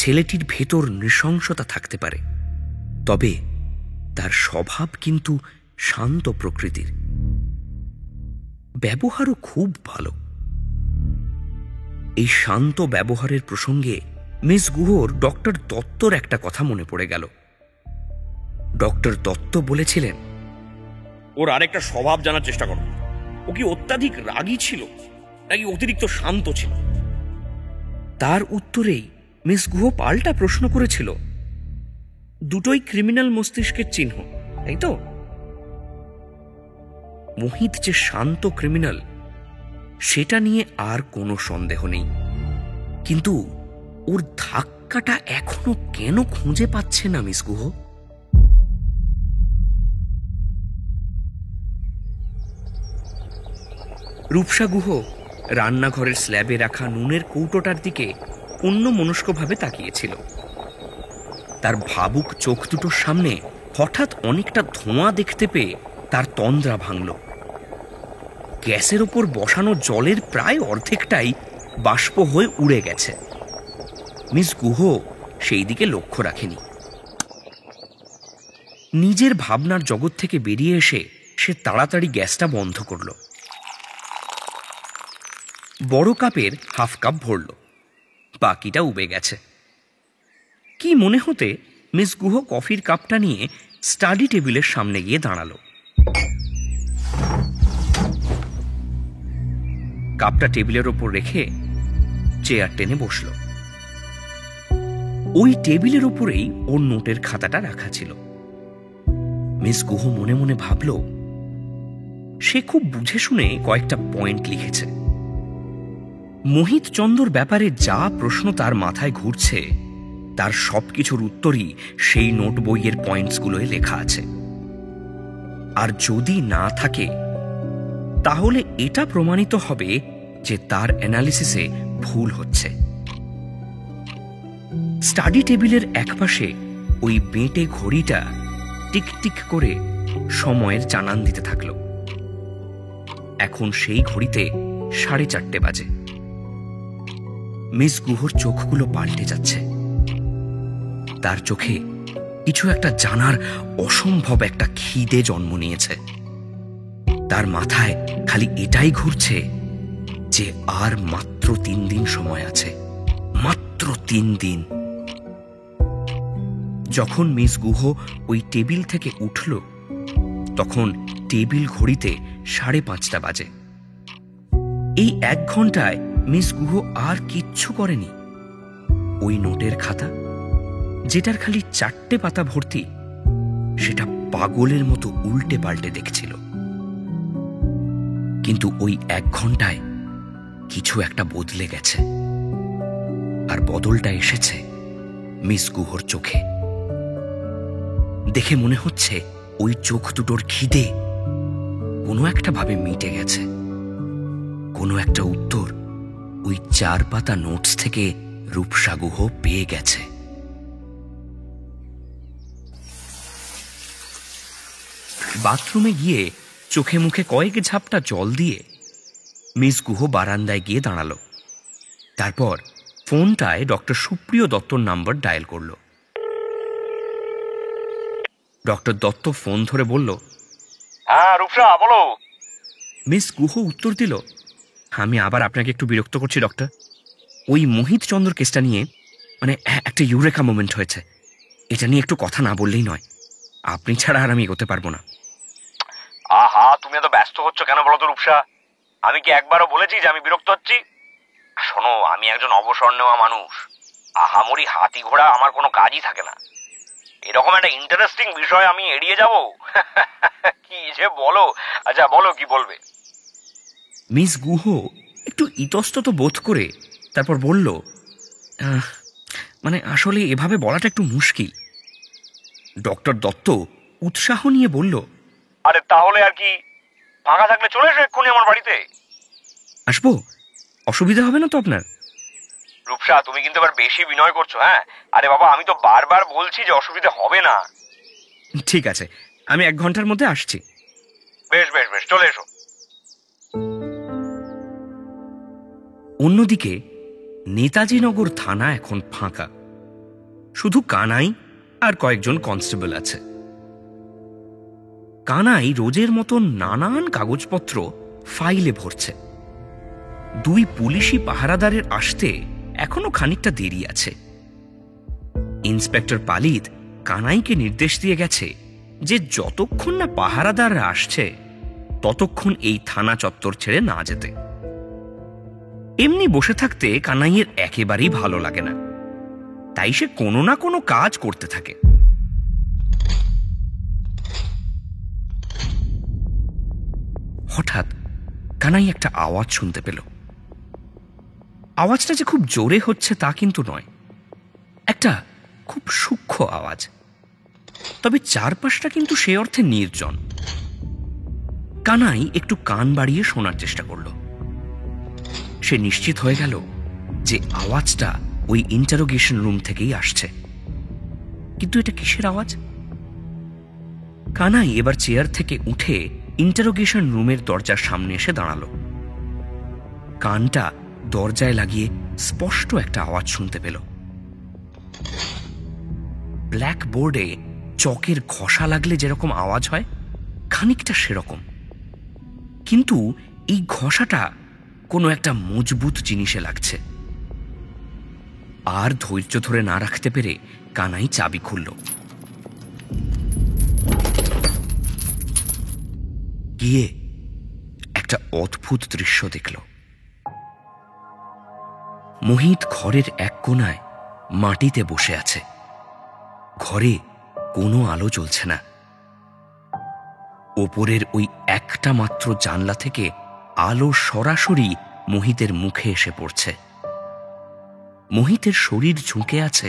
ছেলেটির ভেতর নৃশংসতা থাকতে পারে, তবে তার স্বভাব কিন্তু শান্ত প্রকৃতির, ব্যবহারও খুব ভালো। এই শান্ত ব্যবহারের প্রসঙ্গে মিস গুহর ডক্টর দত্তর একটা কথা মনে পড়ে গেল। ডক্টর দত্ত বলেছিলেন, ওর আরেকটা স্বভাব জানার চেষ্টা করো। ও কি অত্যাধিক রাগী ছিল নাকি অতিরিক্ত শান্ত ছিল? তার উত্তরেই মিস গুহ পাল্টা প্রশ্ন করেছিল, দুটোই ক্রিমিনাল মস্তিষ্কের চিহ্ন, তাই তো? মোহিত যে শান্ত ক্রিমিনাল সেটা নিয়ে আর কোনো সন্দেহ নেই, কিন্তু ওর ধাক্কাটা এখনো কেন খুঁজে পাচ্ছে না মিস গুহ? রূপসা গুহ রান্নাঘরের স্ল্যাবে রাখা নুনের কৌটোটার দিকে অন্যমনস্কভাবে তাকিয়েছিল। তার ভাবুক চোখ দুটোর সামনে হঠাৎ অনেকটা ধোঁয়া দেখতে পেয়ে তার তন্দ্রা ভাঙল। গ্যাসের ওপর বসানো জলের প্রায় অর্ধেকটাই বাষ্প হয়ে উড়ে গেছে। মিস গুহ সেই দিকে লক্ষ্য রাখেনি। নিজের ভাবনার জগৎ থেকে বেরিয়ে এসে সে তাড়াতাড়ি গ্যাসটা বন্ধ করল। বড় কাপের হাফ কাপ ভরল, বাকিটা উবে গেছে। কি মনে হতে মিস গুহ কফির কাপটা নিয়ে স্টাডি টেবিলের সামনে গিয়ে দাঁড়ালো। কাপটা টেবিলের ওপর রেখে চেয়ার টেনে বসল। ওই টেবিলের ওপরেই ওর নোটের খাতাটা রাখা ছিল। মিস গুহ মনে মনে ভাবল, সে খুব বুঝে শুনে কয়েকটা পয়েন্ট লিখেছে। মোহিত চন্দ্রর ব্যাপারে যা প্রশ্ন তার মাথায় ঘুরছে তার সবকিছুর উত্তরই সেই নোট বইয়ের পয়েন্টসগুলোয় লেখা আছে। আর যদি না থাকে তাহলে এটা প্রমাণিত হবে যে তার অ্যানালিসিসে ভুল হচ্ছে। স্টাডি টেবিলের একপাশে ওই বেঁটে ঘড়িটা টিক টিক করে সময়ের জানান দিতে থাকল। এখন সেই ঘড়িতে 4:30 বাজে। মিস গুহর চোখগুলো পাল্টে যাচ্ছে। তার চোখে কিছু একটা জানার অসম্ভব একটা খিদে জন্ম নিয়েছে। তার মাথায় খালি এটাই ঘুরছে যে আর মাত্র 3 দিন সময় আছে, মাত্র 3 দিন। যখন মিস গুহ ওই টেবিল থেকে উঠল তখন টেবিল ঘড়িতে 5:30 বাজে। এই 1 ঘন্টায় মিস গুহ আর কিচ্ছু করেনি। ওই নোটের খাতা, যেটার খালি 4টে পাতা ভর্তি, সেটা পাগলের মতো উল্টে পাল্টে দেখছিল। কিন্তু ওই 1 ঘন্টায় কিছু একটা বদলে গেছে, আর বদলটা এসেছে মিস গুহর চোখে। দেখে মনে হচ্ছে ওই চোখ দুটোর খিদে কোনো একটা ভাবে মিটে গেছে। কোনো একটা উত্তর ওই 4 পাতা নোটস থেকে রূপসা গুহ পেয়ে গেছে। বাথরুমে গিয়ে চোখে মুখে কয়েক ঝাপটা জল দিয়ে মিস গুহ বারান্দায় গিয়ে দাঁড়ালো। তারপর ফোনটায় ডক্টর সুপ্রিয় দত্তর নাম্বার ডায়াল করল। ডক্টর দত্ত ফোন ধরে বলল, হ্যাঁ রূপসা, বলো। মিস গুহ উত্তর দিল, আমি আবার আপনাকে একটু বিরক্ত করছি ডক্টর। ওই মোহিত চন্দ্র কেসটা নিয়ে একটা ইউরেকা মোমেন্ট হয়েছে। এটা নিয়ে একটু কথা না বললেই নয়। আপনি ছাড়া আর আমি এগোতে পারবো না। আহা, তুমি এত ব্যস্ত হচ্ছ কেন বলো তো রূপসা? আমি কি একবারও বলেছি যে আমি বিরক্ত হচ্ছি? শোনো, আমি একজন অবসর নেওয়া মানুষ। আহামরি হাতি ঘোড়া আমার কোনো কাজই থাকে না। এরকম একটা ইন্টারেস্টিং বিষয় আমি এড়িয়ে যাব? কি যে বলো। আচ্ছা বলো, কি বলবে? মিস গুহ একটু ইতস্তত বোধ করে তারপর বলল, মানে আসলে এভাবে বলাটা একটু মুশকিল। ডক্টর দত্ত উৎসাহ নিয়ে বলল, আরে তাহলে আর কি, ফাঁকা থাকলে চলে এসো এক্ষুনি আমার বাড়িতে। আসবো, অসুবিধা হবে না তো আপনার? রূপসা, তুমি কিন্তু এবার বেশি বিনয় করছো। হ্যাঁ, আরে বাবা, আমি তো বারবার বলছি যে অসুবিধা হবে না। ঠিক আছে, আমি 1 ঘন্টার মধ্যে আসছি। বেশ বেশ বেশ, চলে এসো। অন্যদিকে নেতাজিনগর থানা এখন ফাঁকা, শুধু কানাই আর কয়েকজন কনস্টেবল আছে। কানাই রোজের মতন নানান কাগজপত্র ফাইলে ভরছে। 2 পুলিশি পাহারাদারের আসতে এখনো খানিকটা দেরি আছে। ইন্সপেক্টর পালিত কানাইকে নির্দেশ দিয়ে গেছে যে যতক্ষণ না পাহারাদাররা আসছে ততক্ষণ এই থানা চত্বর ছেড়ে না যেতে। এমনি বসে থাকতে কানাইয়ের একেবারেই ভালো লাগে না, তাই সে কোনো না কোনো কাজ করতে থাকে। হঠাৎ কানাই একটা আওয়াজ শুনতে পেল। আওয়াজটা যে খুব জোরে হচ্ছে তা কিন্তু নয়, একটা খুব সূক্ষ্ম আওয়াজ, তবে চারপাশটা কিন্তু সে অর্থে নির্জন। কানাই একটু কান বাড়িয়ে শোনার চেষ্টা করল। সে নিশ্চিত হয়ে গেল যে আওয়াজটা ওই ইন্টারোগেশন রুম থেকেই আসছে। কিন্তু এটা কিসের আওয়াজ? কানাই এবার চেয়ার থেকে উঠে ইন্টারোগেশন রুমের দরজার সামনে এসে দাঁড়ালো। কানটা দরজায় লাগিয়ে স্পষ্ট একটা আওয়াজ শুনতে পেল। ব্ল্যাক বোর্ডে চকের ঘষা লাগলে যেরকম আওয়াজ হয়, খানিকটা সেরকম, কিন্তু এই ঘষাটা কোনো একটা মজবুত জিনিসে লাগছে। আর ধৈর্য ধরে না রাখতে পেরে কানাই চাবি খুলল। গিয়ে একটা অদ্ভুত দৃশ্য দেখল। মোহিত ঘরের এক কোণায় মাটিতে বসে আছে। ঘরে কোনো আলো জ্বলছে না। ওপরের ওই একটা মাত্র জানলা থেকে আলো সরাসরি মোহিতের মুখে এসে পড়ছে। মোহিতের শরীর ঝুঁকে আছে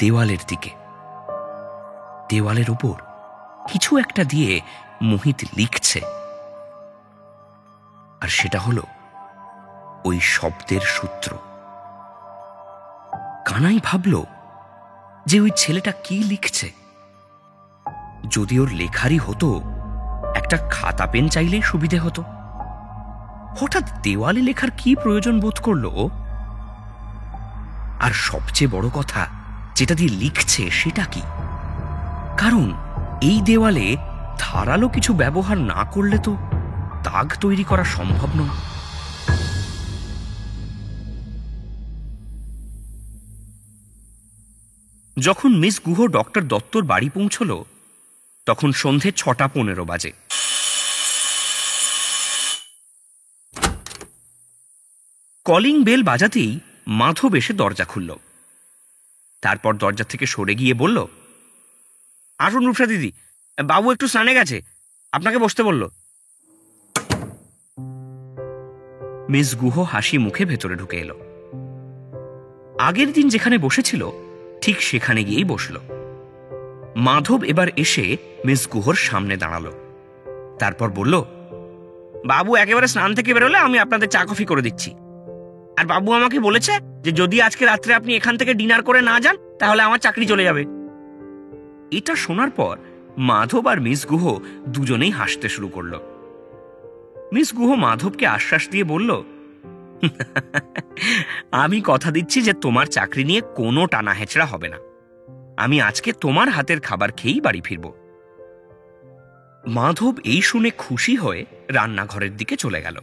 দেওয়ালের দিকে। দেওয়ালের উপর কিছু একটা দিয়ে মোহিত লিখছে, আর সেটা হলো ওই শব্দের সূত্র। কানাই ভাবল যে ওই ছেলেটা কি লিখছে। যদি ওর লেখারই হতো, একটা খাতা পেন চাইলেই সুবিধে হতো। হঠাৎ দেওয়ালে লেখার কি প্রয়োজন বোধ করলো? আর সবচেয়ে বড় কথা, যেটা দিয়ে লিখছে সেটা কি? কারণ এই দেওয়ালে ধারালো কিছু ব্যবহার না করলে তো দাগ তৈরি করা সম্ভব নয়। যখন মিস গুহ ডক্টর দত্তর বাড়ি পৌঁছল, তখন সন্ধে 6:15 বাজে। কলিং বেল বাজাতেই মাধব এসে দরজা খুলল। তারপর দরজা থেকে সরে গিয়ে বলল, আসুন রূপসা দিদি, বাবু একটু স্নানে গেছে, আপনাকে বসতে বলল। মিস গুহ হাসি মুখে ভেতরে ঢুকে এলো। আগের দিন যেখানে বসেছিল ঠিক সেখানে গিয়েই বসল। মাধব এবার এসে মিস গুহর সামনে দাঁড়ালো। তারপর বলল, বাবু একেবারে স্নান থেকে বেরোলে আমি আপনাদের চা কফি করে দিচ্ছি। আর বাবু আমাকে বলেছে যে যদি আজকে রাত্রে আপনি এখান থেকে ডিনার করে না যান তাহলে আমার চাকরি চলে যাবে। এটা শোনার পর মাধব আর মিস গুহ দুজনেই হাসতে শুরু করলো। মিস গুহ মাধবকে আশ্বাস দিয়ে বলল, আমি কথা দিচ্ছি যে তোমার চাকরি নিয়ে কোনো টানা হেঁচড়া হবে না। আমি আজকে তোমার হাতের খাবার খেয়েই বাড়ি ফিরব। মাধব এই শুনে খুশি হয়ে রান্নাঘরের দিকে চলে গেল।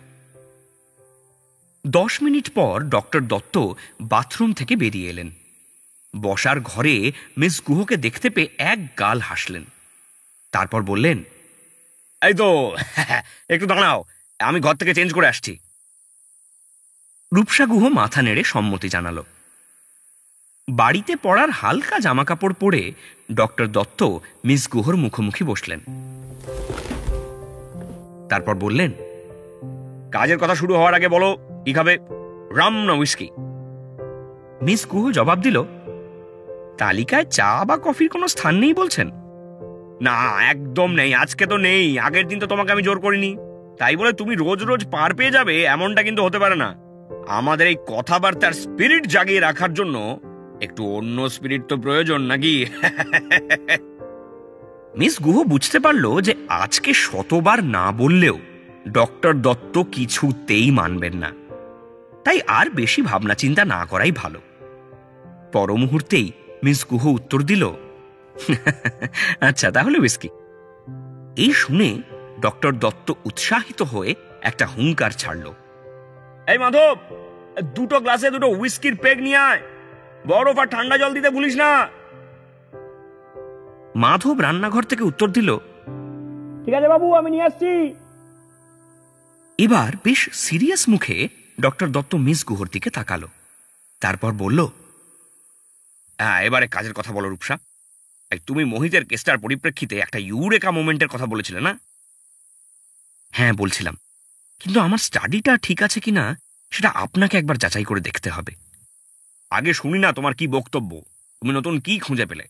10 মিনিট পর ডক্টর দত্ত বাথরুম থেকে বেরিয়ে এলেন। বসার ঘরে মিস গুহকে দেখতে পেয়ে এক গাল হাসলেন। তারপর বললেন, এই তো একটু দাঁড়াও, আমি ঘর থেকে চেঞ্জ করে আসছি। রূপসা গুহ মাথা নেড়ে সম্মতি জানালো। বাড়িতে পড়ার হালকা জামাকাপড় পরে ডক্টর দত্ত মিস গুহর মুখোমুখি বসলেন। তারপর বললেন, কাজের কথা শুরু হওয়ার আগে বলো কি খাবে, রাম না উইস্কি? মিস গুহ জবাব দিল, তালিকায় চা বা কফির কোনো স্থান নেই বলছেন? না, একদম নেই, আজকে তো নেই। আগের দিন তো তোমাকে আমি জোর করিনি। তাই বলে তুমি রোজ রোজ পার পেয়ে যাবে এমনটা কিন্তু হতে পারে না। আমাদের এই কথাবার্তার স্পিরিট জাগিয়ে রাখার জন্য একটু অন্য স্পিরিট তো প্রয়োজন, নাকি? মিস গুহ বুঝতে পারল যে আজকে শতবার না বললেও ডক্টর দত্ত কিছুতেই মানবেন না, তাই আর বেশি ভাবনা চিন্তা না করাই ভালো। পর মুহূর্তেই মিস গুহ উত্তর দিল, আচ্ছা তাহলে উইস্কি। এই শুনে ডক্টর দত্ত উৎসাহিত হয়ে একটা হুঙ্কার ছাড়ল, এই মাধব, 2 গ্লাসে 2 উইস্কির পেগ নিয়ে আয়, বরফ আর ঠান্ডা জল দিতে ভুলিস না। মাধব রান্নাঘর থেকে উত্তর দিল, ঠিক আছে বাবু, আমি নিয়ে আসছি। এবার বেশ সিরিয়াস মুখে ডক্টর দত্ত মিস গুহর দিকে তাকালো, তারপর বলল, হ্যাঁ এবারে কাজের কথা বলো রূপসা। তুমি মোহিতের কেসটার পরিপ্রেক্ষিতে একটা ইউরেকা মোমেন্টের কথা বলেছিলে না? হ্যাঁ বলছিলাম, কিন্তু আমার স্টাডিটা ঠিক আছে কিনা সেটা আপনাকে একবার যাচাই করে দেখতে হবে। আগে শুনি না তোমার কি বক্তব্য, তুমি নতুন কি খুঁজে পেলে,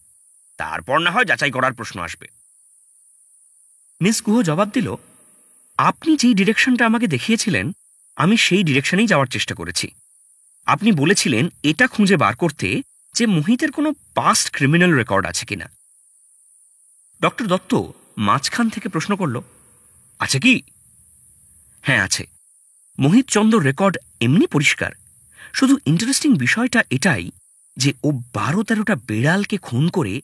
তারপর না হয় যাচাই করার প্রশ্ন আসবে। মিস গুহ জবাব দিল, আপনি যেই ডিরেকশনটা আমাকে দেখিয়েছিলেন আমি সেই ডিরেকশনেই যাওয়ার চেষ্টা করেছি। আপনি বলেছিলেন এটা খুঁজে বার করতে যে মোহিতের কোনো পাস্ট ক্রিমিনাল রেকর্ড আছে কিনা। ডক্টর দত্ত মাঝখান থেকে প্রশ্ন করল, আছে কি? হ্যাঁ আছে, মোহিত চন্দ্র রেকর্ড এমনি পরিষ্কার, শুধু ইন্টারেস্টিং বিষয়টা এটাই যে ও 12-13টা বেড়ালকে খুন করে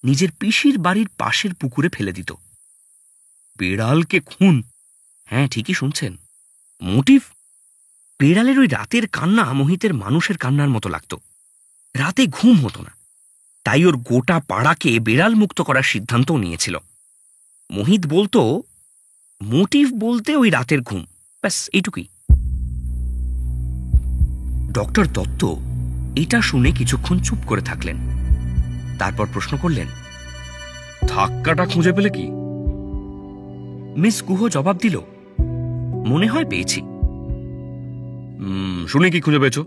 নিজের পিসির বাড়ির পাশের পুকুরে ফেলে দিত। বেড়ালকে খুন? হ্যাঁ ঠিকই শুনছেন। মোটিভ? বেড়ালের ওই রাতের কান্না মোহিতের মানুষের কান্নার মতো লাগত। রাতে ঘুম হতো না, তাই ওর গোটা পাড়াকে বেড়াল মুক্ত করার সিদ্ধান্ত নিয়েছিল। মোহিত বলতো মোটিভ বলতে ওই রাতের ঘুম, ব্যাস এইটুকুই। ডক্টর দত্ত এটা শুনে কিছুক্ষণ চুপ করে থাকলেন, তারপর প্রশ্ন করলেন, ধাক্কাটা খুঁজে পেলে কি? মিস গুহ জবাব দিল, মনে হয় পেয়েছি। শুনে কি খুঁজে পেয়েছ?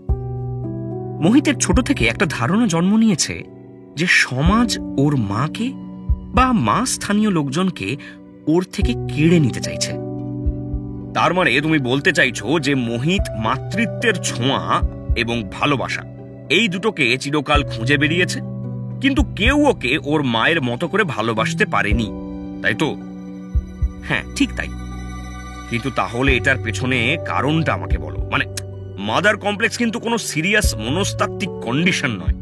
মোহিতের ছোট থেকে একটা ধারণা জন্ম নিয়েছে যে সমাজ ওর মাকে বা মা স্থানীয় লোকজনকে ওর থেকে কেড়ে নিতে চাইছে। তার মানে তুমি বলতে চাইছো যে মোহিত মাতৃত্বের ছোঁয়া এবং ভালোবাসা এই দুটোকে চিরকাল খুঁজে বেরিয়েছে, কিন্তু কেউ ওকে ওর মায়ের মতো করে ভালোবাসতে পারেনি, তাই তো? হ্যাঁ ঠিক তাই। কিন্তু তাহলে এটার পেছনে কারণটা আমাকে বলো। মানে মাদার কমপ্লেক্স কিন্তু কোনো সিরিয়াস মনস্তাত্ত্বিক কন্ডিশন নয়,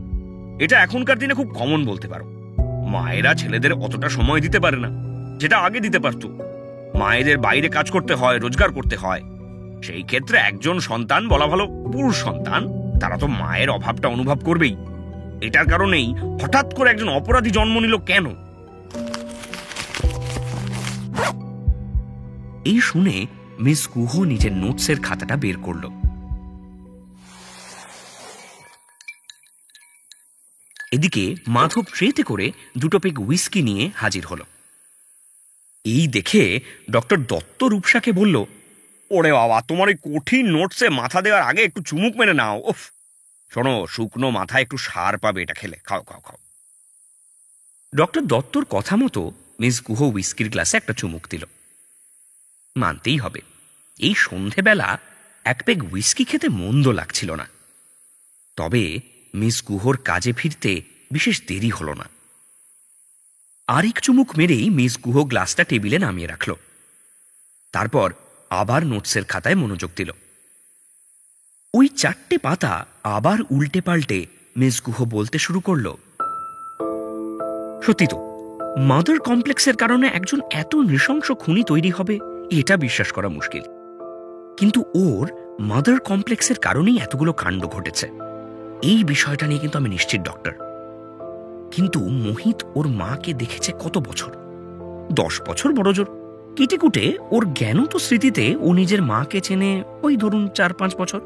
এটা এখনকার দিনে খুব কমন বলতে পারো। মায়েরা ছেলেদের অতটা সময় দিতে পারে না যেটা আগে দিতে পারত। মায়েদের বাইরে কাজ করতে হয়, রোজগার করতে হয়। সেই ক্ষেত্রে একজন সন্তান, বলা ভালো পুরুষ সন্তান, তারা তো মায়ের অভাবটা অনুভব করবেই। এটার কারণেই হঠাৎ করে একজন অপরাধী জন্ম নিল কেন? এই শুনে মিস গুহ নিজের নোটসের খাতাটা বের করল। এদিকে মাধব ট্রেতে করে 2 পেগ হুইস্কি নিয়ে হাজির হল। এই দেখে ডক্টর দত্ত রূপসাকে বলল, ওরে বাবা, তোমার ওই কঠিন নোটসে মাথা দেওয়ার আগে একটু চুমুক মেরে নাও। ওফ, শোনো, শুকনো মাথায় একটু সার পাবে এটা খেলে, খাও খাও খাও। ডক্টর দত্তর কথা মতো মিস গুহ হুইস্কির গ্লাসে একটা চুমুক দিল। মানতেই হবে, এই সন্ধেবেলা 1 পেগ হুইস্কি খেতে মন্দ লাগছিল না। তবে মিস গুহর কাজে ফিরতে বিশেষ দেরি হল না। আরেক চুমুক মেরেই মিস গুহ গ্লাসটা টেবিলে নামিয়ে রাখল, তারপর আবার নোটসের খাতায় মনোযোগ দিল। ওই 4টে পাতা আবার উল্টে পাল্টে মিস গুহ বলতে শুরু করল, সত্যি তো, মাদার কমপ্লেক্সের কারণে একজন এত নৃশংস খুনি তৈরি হবে এটা বিশ্বাস করা মুশকিল। কিন্তু ওর মাদার কমপ্লেক্সের কারণেই এতগুলো কাণ্ড ঘটেছে, এই বিষয়টা নিয়ে কিন্তু আমি নিশ্চিত ডক্টর। কিন্তু মোহিত ওর মাকে দেখেছে কত বছর? 10 বছর বড়জোর। কেটেকুটে ওর জ্ঞানত স্মৃতিতে ও নিজের মাকে চেনে ওই ধরুন 4-5 বছর।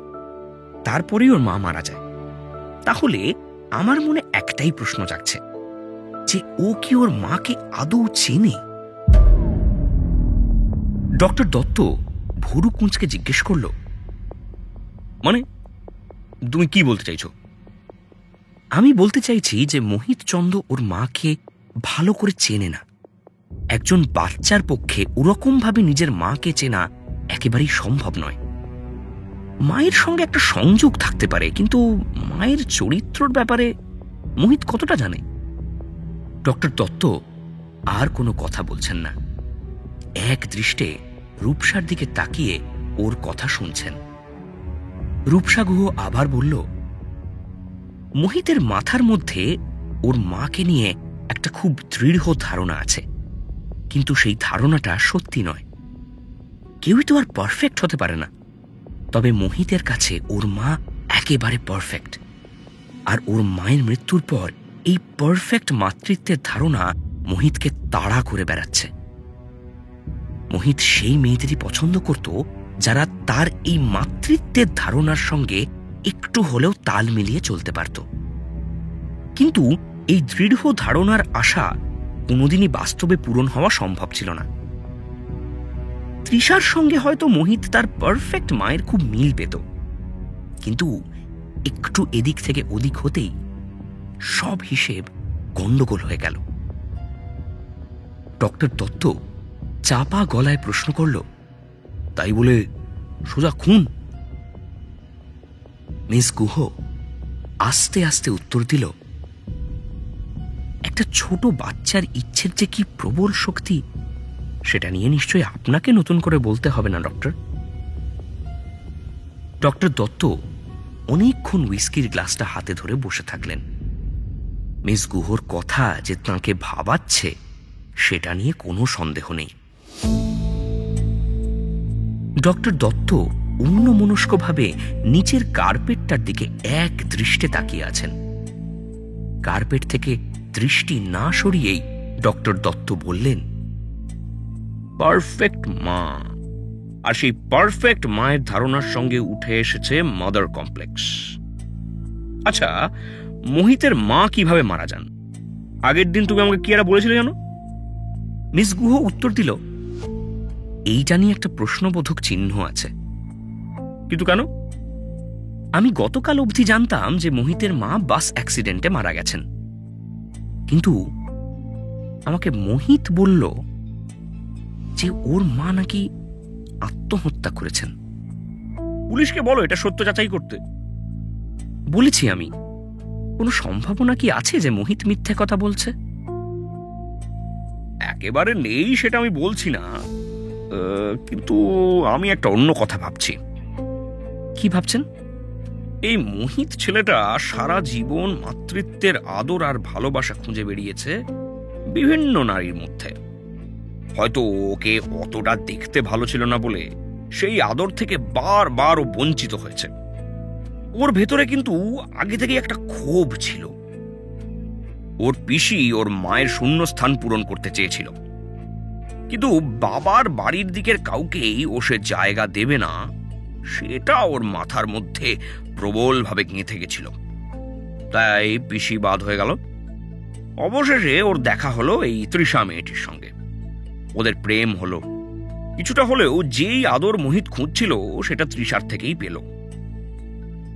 তারপরেই ওর মা মারা যায়। তাহলে আমার মনে একটাই প্রশ্ন জাগছে যে ও কি ওর মাকে আদৌ চেনে? ডক্টর দত্ত ভুরু কুঁচকে জিজ্ঞেস করল, মানে তুমি কি বলতে চাইছো? আমি বলতে চাইছি যে মোহিত চন্দ ওর মাকে ভালো করে চেনে না। একজন বাচ্চার পক্ষে ওরকম ভাবে নিজের মাকে চেনা একেবারেই সম্ভব নয়। মায়ের সঙ্গে একটা সংযোগ থাকতে পারে, কিন্তু মায়ের চরিত্রের ব্যাপারে মোহিত কতটা জানে? ডক্টর দত্ত আর কোনো কথা বলছেন না, এক দৃষ্টে রূপসার দিকে তাকিয়ে ওর কথা শুনছেন। রূপসা গুহ আবার বলল, মোহিতের মাথার মধ্যে ওর মাকে নিয়ে একটা খুব দৃঢ় ধারণা আছে, কিন্তু সেই ধারণাটা সত্যি নয়। কেউই তো আর পারফেক্ট হতে পারে না, তবে মোহিতের কাছে ওর মা একেবারে পারফেক্ট। আর ওর মায়ের মৃত্যুর পর এই পারফেক্ট মাতৃত্বের ধারণা মোহিতকে তাড়া করে বেড়াচ্ছে। মোহিত সেই মেয়েদেরই পছন্দ করত যারা তার এই মাতৃত্বের ধারণার সঙ্গে একটু হলেও তাল মিলিয়ে চলতে পারত। কিন্তু এই দৃঢ় ধারণার আশা কোনোদিনই বাস্তবে পূরণ হওয়া সম্ভব ছিল না। তৃষার সঙ্গে হয়তো মোহিত তার পারফেক্ট মায়ের খুব মিল পেত, কিন্তু একটু এদিক থেকে ওদিক হতেই সব হিসেব গন্ডগোল হয়ে গেল। ডক্টর দত্ত চাপা গলায় প্রশ্ন করল, তাই বলে সোজা খুন? মিস গুহ আস্তে আস্তে উত্তর দিল, একটা ছোট বাচ্চার ইচ্ছের যে কি প্রবল শক্তি, সেটা নিয়ে নিশ্চয়ই আপনাকে নতুন করে বলতে হবে না ডক্টর। ডক্টর দত্ত অনেকক্ষণ হুইস্কির গ্লাসটা হাতে ধরে বসে থাকলেন। মিস গুহর কথা যে তাঁকে ভাবাচ্ছে সেটা নিয়ে কোনো সন্দেহ নেই। ডক্টর দত্ত অন্যমনস্কভাবে নিচের কার্পেটটার দিকে এক দৃষ্টে তাকিয়ে আছেন। কার্পেট থেকে দৃষ্টি না সরিয়েই ডক্টর দত্ত বললেন, পারফেক্ট মা, আর সেই পারফেক্ট মায়ের ধারণার সঙ্গে উঠে এসেছে মাদার কমপ্লেক্স। আচ্ছা, মোহিতের মা কিভাবে মারা যান? আগের দিন তুমি আমাকে কি একটা বলেছিলে জানো? মিস গুহ উত্তর দিল, এইটা নিয়ে একটা প্রশ্নবোধক চিহ্ন আছে। কিন্তু কেন? আমি গতকাল অবধি জানতাম যে মোহিতের মা বাস অ্যাক্সিডেন্টে মারা গেছেন, কিন্তু আমাকে মোহিত বলল যে ওর মা নাকি আত্মহত্যা করেছেন। পুলিশকে বলো এটা সত্য যাচাই করতে। বলেছি আমি। কোনো সম্ভাবনা কি আছে যে মোহিত মিথ্যে কথা বলছে? একেবারে নেই সেটা আমি বলছি না, কিন্তু আমি একটা অন্য কথা ভাবছি। কি ভাবছেন? এই মোহিত ছেলেটা সারা জীবন মাতৃত্বের আদর আর ভালোবাসা খুঁজে বেরিয়েছে বিভিন্ন নারীর মধ্যে। হয়তো ওকে অতটা দেখতে ভালো ছিল না বলে সেই আদর থেকে বারবার ও বঞ্চিত হয়েছে। ওর ভেতরে কিন্তু আগে থেকে একটা ক্ষোভ ছিল। ওর পিসি ওর মায়ের শূন্য স্থান পূরণ করতে চেয়েছিল, কিন্তু বাবার বাড়ির দিকের কাউকেই ও সে জায়গা দেবে না, সেটা ওর মাথার মধ্যে প্রবলভাবে গেঁথে গেছিল। তাই পিসি বাদ হয়ে গেল। অবশেষে ওর দেখা হলো এই তৃষা মেয়েটির সঙ্গে। ওদের প্রেম হলো। কিছুটা হলেও যেই আদর মোহিত খুঁজছিল সেটা তৃষার থেকেই পেল।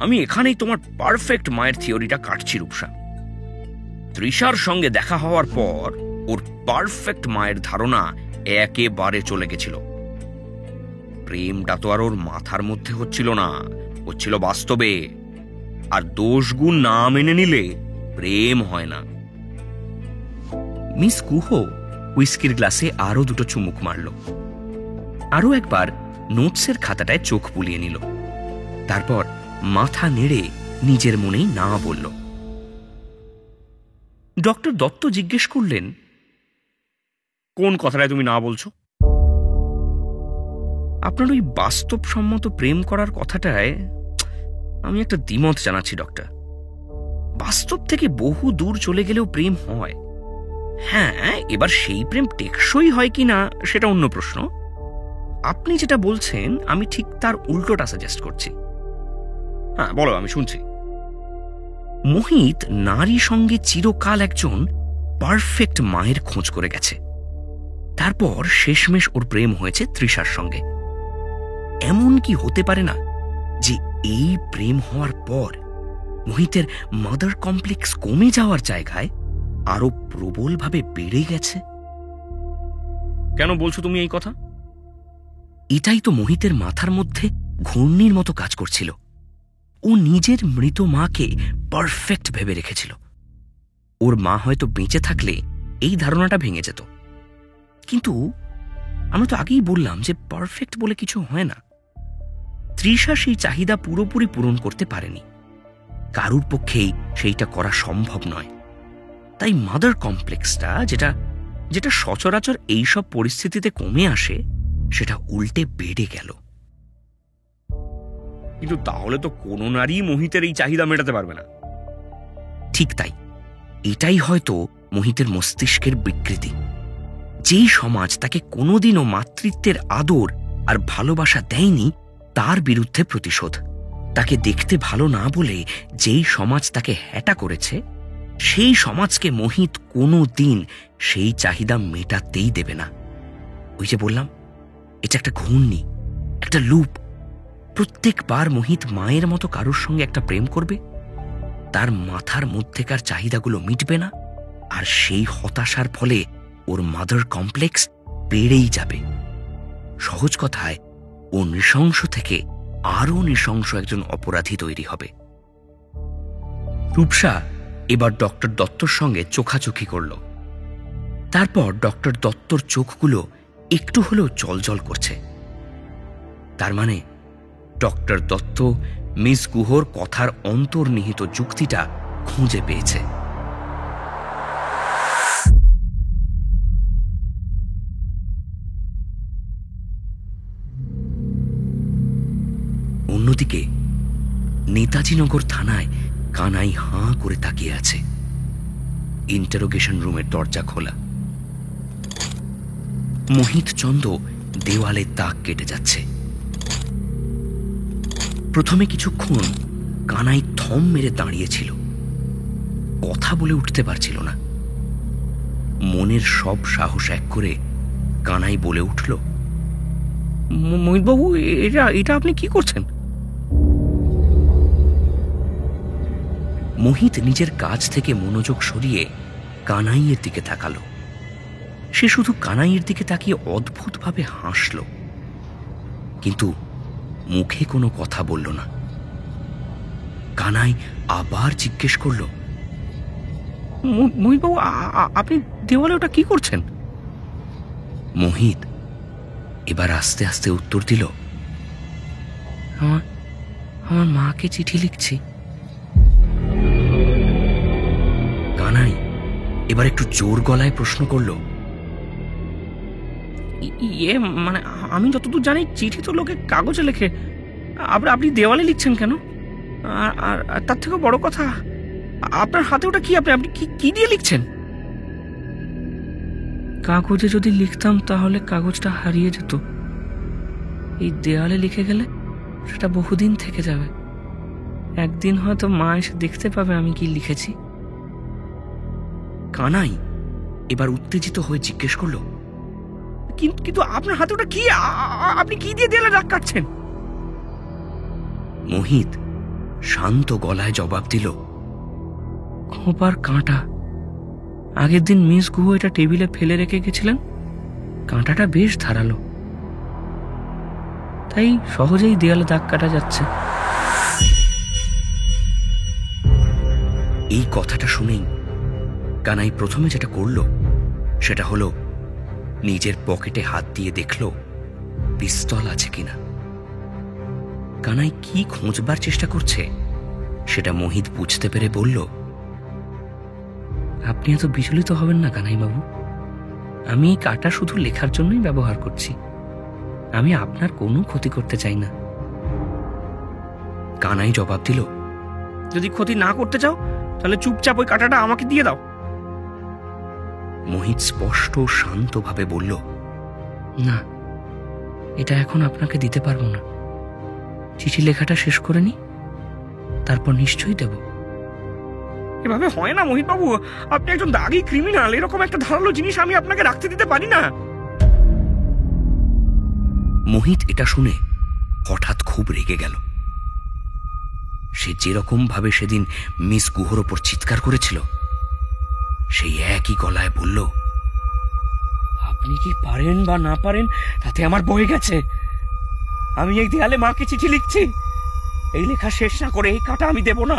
আমি এখানেই তোমার পারফেক্ট মায়ের থিওরিটা কাটছি রূপসা। তৃষার সঙ্গে দেখা হওয়ার পর ওর পারফেক্ট মায়ের ধারণা একেবারে চলে গেছিল। প্রেমটা তো আর ওর মাথার মধ্যে হচ্ছিল না, হচ্ছিল বাস্তবে। আর দোষগুণ না মেনে নিলে প্রেম হয় না। মিস গুহ হুইস্কির গ্লাসে আরো দুটো চুমুক মারল, আরো একবার নোটসের খাতাটায় চোখ বুলিয়ে নিল, তারপর মাথা নেড়ে নিজের মনেই না বলল। ডক্টর দত্ত জিজ্ঞেস করলেন, কোন কথাটায় তুমি না বলছো? আপনার ওই বাস্তবসম্মত প্রেম করার কথাটায় আমি একটা দ্বিমত জানাচ্ছি ডক্টর। বাস্তব থেকে বহু দূর চলে গেলেও প্রেম হয়। হ্যাঁ, এবার সেই প্রেম টেকসই হয় কিনা সেটা অন্য প্রশ্ন। আপনি যেটা বলছেন আমি ঠিক তার উল্টোটা সাজেস্ট করছি। হ্যাঁ বলো, আমি শুনছি। মোহিত নারী সঙ্গে চিরকাল একজন পারফেক্ট মায়ের খোঁজ করে গেছে। তারপর শেষমেশ ওর প্রেম হয়েছে তৃষার সঙ্গে। এমন কি হতে পারে না যে এই প্রেম হওয়ার পর মোহিতের মাদার কমপ্লেক্স কমে যাওয়ার জায়গায় আরো প্রবলভাবে বেড়ে গেছে। কেন বলছো তুমি এই কথা? এটাই তো মোহিতের মাথার মধ্যে ঘূর্ণির মতো কাজ করছিল। ও নিজের মৃত মাকে পারফেক্ট ভেবে রেখেছিল। ওর মা হয়তো বেঁচে থাকলে এই ধারণাটা ভেঙে যেত। কিন্তু আমরা তো আগেই বললাম যে পারফেক্ট বলে কিছু হয় না। তৃষা সেই চাহিদা পুরোপুরি পূরণ করতে পারেনি, কারুর পক্ষেই সেইটা করা সম্ভব নয়। তাই মাদার কমপ্লেক্সটা যেটা সচরাচর এইসব পরিস্থিতিতে কমে আসে, সেটা উল্টে বেড়ে গেল। কিন্তু তাহলে তো কোনো নারী মোহিতের এই চাহিদা মেটাতে পারবে না। ঠিক তাই, এটাই হয়তো মোহিতের মস্তিষ্কের বিকৃতি। যেই সমাজ তাকে কোনোদিনও মাতৃত্বের আদর আর ভালোবাসা দেয়নি, তার বিরুদ্ধে প্রতিশোধ। তাকে দেখতে ভালো না বলে যেই সমাজ তাকে হ্যাটা করেছে, সেই সমাজকে মোহিত কোনো দিন সেই চাহিদা মেটাতেই দেবে না। ওই যে বললাম, এটা একটা ঘূর্ণি, একটা লুপ। প্রত্যেকবার মোহিত মায়ের মতো কারোর সঙ্গে একটা প্রেম করবে, তার মাথার মধ্যেকার চাহিদাগুলো মিটবে না, আর সেই হতাশার ফলে ওর মাদার কমপ্লেক্স বেড়েই যাবে। সহজ কথায়, ও নৃশংস থেকে আরো নৃশংস একজন অপরাধী তৈরি হবে। রূপসা এবার ডক্টর দত্তর সঙ্গে চোখাচোখি করল। তারপর ডক্টর দত্তর চোখগুলো একটু হলেও জলজল করছে। তার মানে ডক্টর দত্ত মিস গুহর কথার অন্তর্নিহিত যুক্তিটা খুঁজে পেয়েছে। অন্যদিকে নেতাজিনগর থানায় কানাই হাঁ করে তাকিয়ে আছে। ইন্টারোগেশন রুমের দরজা খোলা। মোহিত চন্দ দেওয়ালে দাগ কেটে যাচ্ছে। প্রথমে কিছুক্ষণ কানাই থম মেরে দাঁড়িয়েছিল, কথা বলে উঠতে পারছিল না। মনের সব সাহস এক করে কানাই বলে উঠল, মোহিতবাবু, এটা আপনি কি করছেন? মোহিত নিজের কাজ থেকে মনোযোগ সরিয়ে কানাইয়ের দিকে তাকালো। সে শুধু কানাইয়ের দিকে তাকিয়ে অদ্ভুতভাবে হাসল, কিন্তু মুখে কোনো কথা বলল না। কানাই আবার জিজ্ঞেস করল, মোহিতবাবু, আপনি দেওয়ালে ওটা কি করছেন? মোহিত এবার আস্তে আস্তে উত্তর দিল, আমার মাকে চিঠি লিখছি। কানাই এবার একটু জোর গলায় প্রশ্ন করল, ইয়ে মানে আমি যতদূর জানি চিঠি তো লোকে কাগজে লেখে, আপনি দেওয়ালে লিখছেন কেন? আর তার থেকে বড় কথা, আপনার হাতে ওটা কি? আপনি কি দিয়ে লিখছেন? কাগজে যদি লিখতাম তাহলে কাগজটা হারিয়ে যেত। এই দেওয়ালে লিখে গেলে সেটা বহুদিন থেকে যাবে। একদিন হয়তো মা এসে দেখতে পাবে আমি কি লিখেছি। কানাই এবার উত্তেজিত হয়ে জিজ্ঞেস করল, কিন্তু আপনার হাতে ওটা কি? আপনি কি দিয়ে দেওয়ালে দাগ কাটছেন? মোহিত শান্ত গলায় জবাব দিল, খোঁপার কাঁটা। আগের দিন মিস গুহ এটা টেবিলে ফেলে রেখে গেছিলেন, কাঁটাটা বেশ ধারালো, তাই সহজেই দেয়ালে দাগ কাটা যাচ্ছে। এই কথাটা শুনেই কানাই প্রথমে যেটা করল সেটা হলো নিজের পকেটে হাত দিয়ে দেখল পিস্তল আছে কিনা। কানাই কি খোঁজবার চেষ্টা করছে সেটা মোহিত বুঝতে পেরে বলল, আপনি এত বিচলিত হবেন না কানাই বাবু, আমি এই কাঁটা শুধু লেখার জন্যই ব্যবহার করছি, আমি আপনার কোনো ক্ষতি করতে চাই না। কানাই জবাব দিল, যদি ক্ষতি না করতে চাও তাহলে চুপচাপ ওই কাঁটাটা আমাকে দিয়ে দাও। মোহিত স্পষ্ট শান্তভাবে বলল, না, এটা এখন আপনাকে দিতে পারবো না, চিঠি লেখাটা শেষ করে নি, তারপর নিশ্চয়ই দেব। এভাবে হয় না মোহিত বাবু, আপনি একজন দাগী ক্রিমিনাল, এরকম একটা ধারালো জিনিস আমি আপনাকে রাখতে দিতে পারি না। মোহিত এটা শুনে হঠাৎ খুব রেগে গেল। সে যেরকম ভাবে সেদিন মিস গুহর ওপর চিৎকার করেছিল সেই একই গলায় বলল, আপনি কি পারেন বা না পারেন তাতে আমার বয়ে গেছে। আমি এই দেয়ালে মাকে চিঠি লিখছি। এই লেখা শেষ না করে এই কাঁটা আমি দেব না।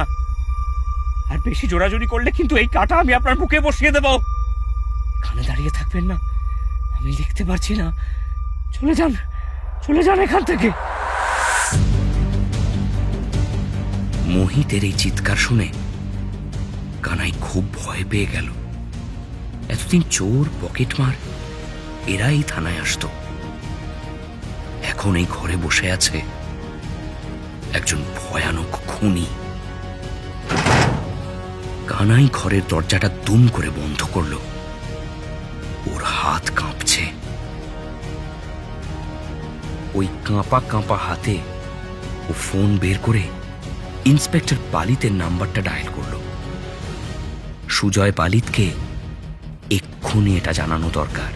আর বেশি জোরাজোরি করলে কিন্তু এই কাঁটা আমি আপনার বুকে বসিয়ে দেব। এখানে দাঁড়িয়ে থাকবেন না, আমি লিখতে পারছি না। চলে যান, চলে যান এখান থেকে। মোহিতের এই চিৎকার শুনে কানাই খুব ভয় পেয়ে গেল। এতদিন চোর, পকেটমার এরা এই থানায় আসতো, এখন এই ঘরে বসে আছে একজন ভয়ানক খুনি। কানাই ঘরের দরজাটা দুম করে বন্ধ করল। ওর হাত কাঁপছে। ওই কাঁপা কাঁপা হাতে ও ফোন বের করে ইন্সপেক্টর পালিতের নাম্বারটা ডায়াল করল। সুজয় পালিতকে এক্ষুনি এটা জানানো দরকার।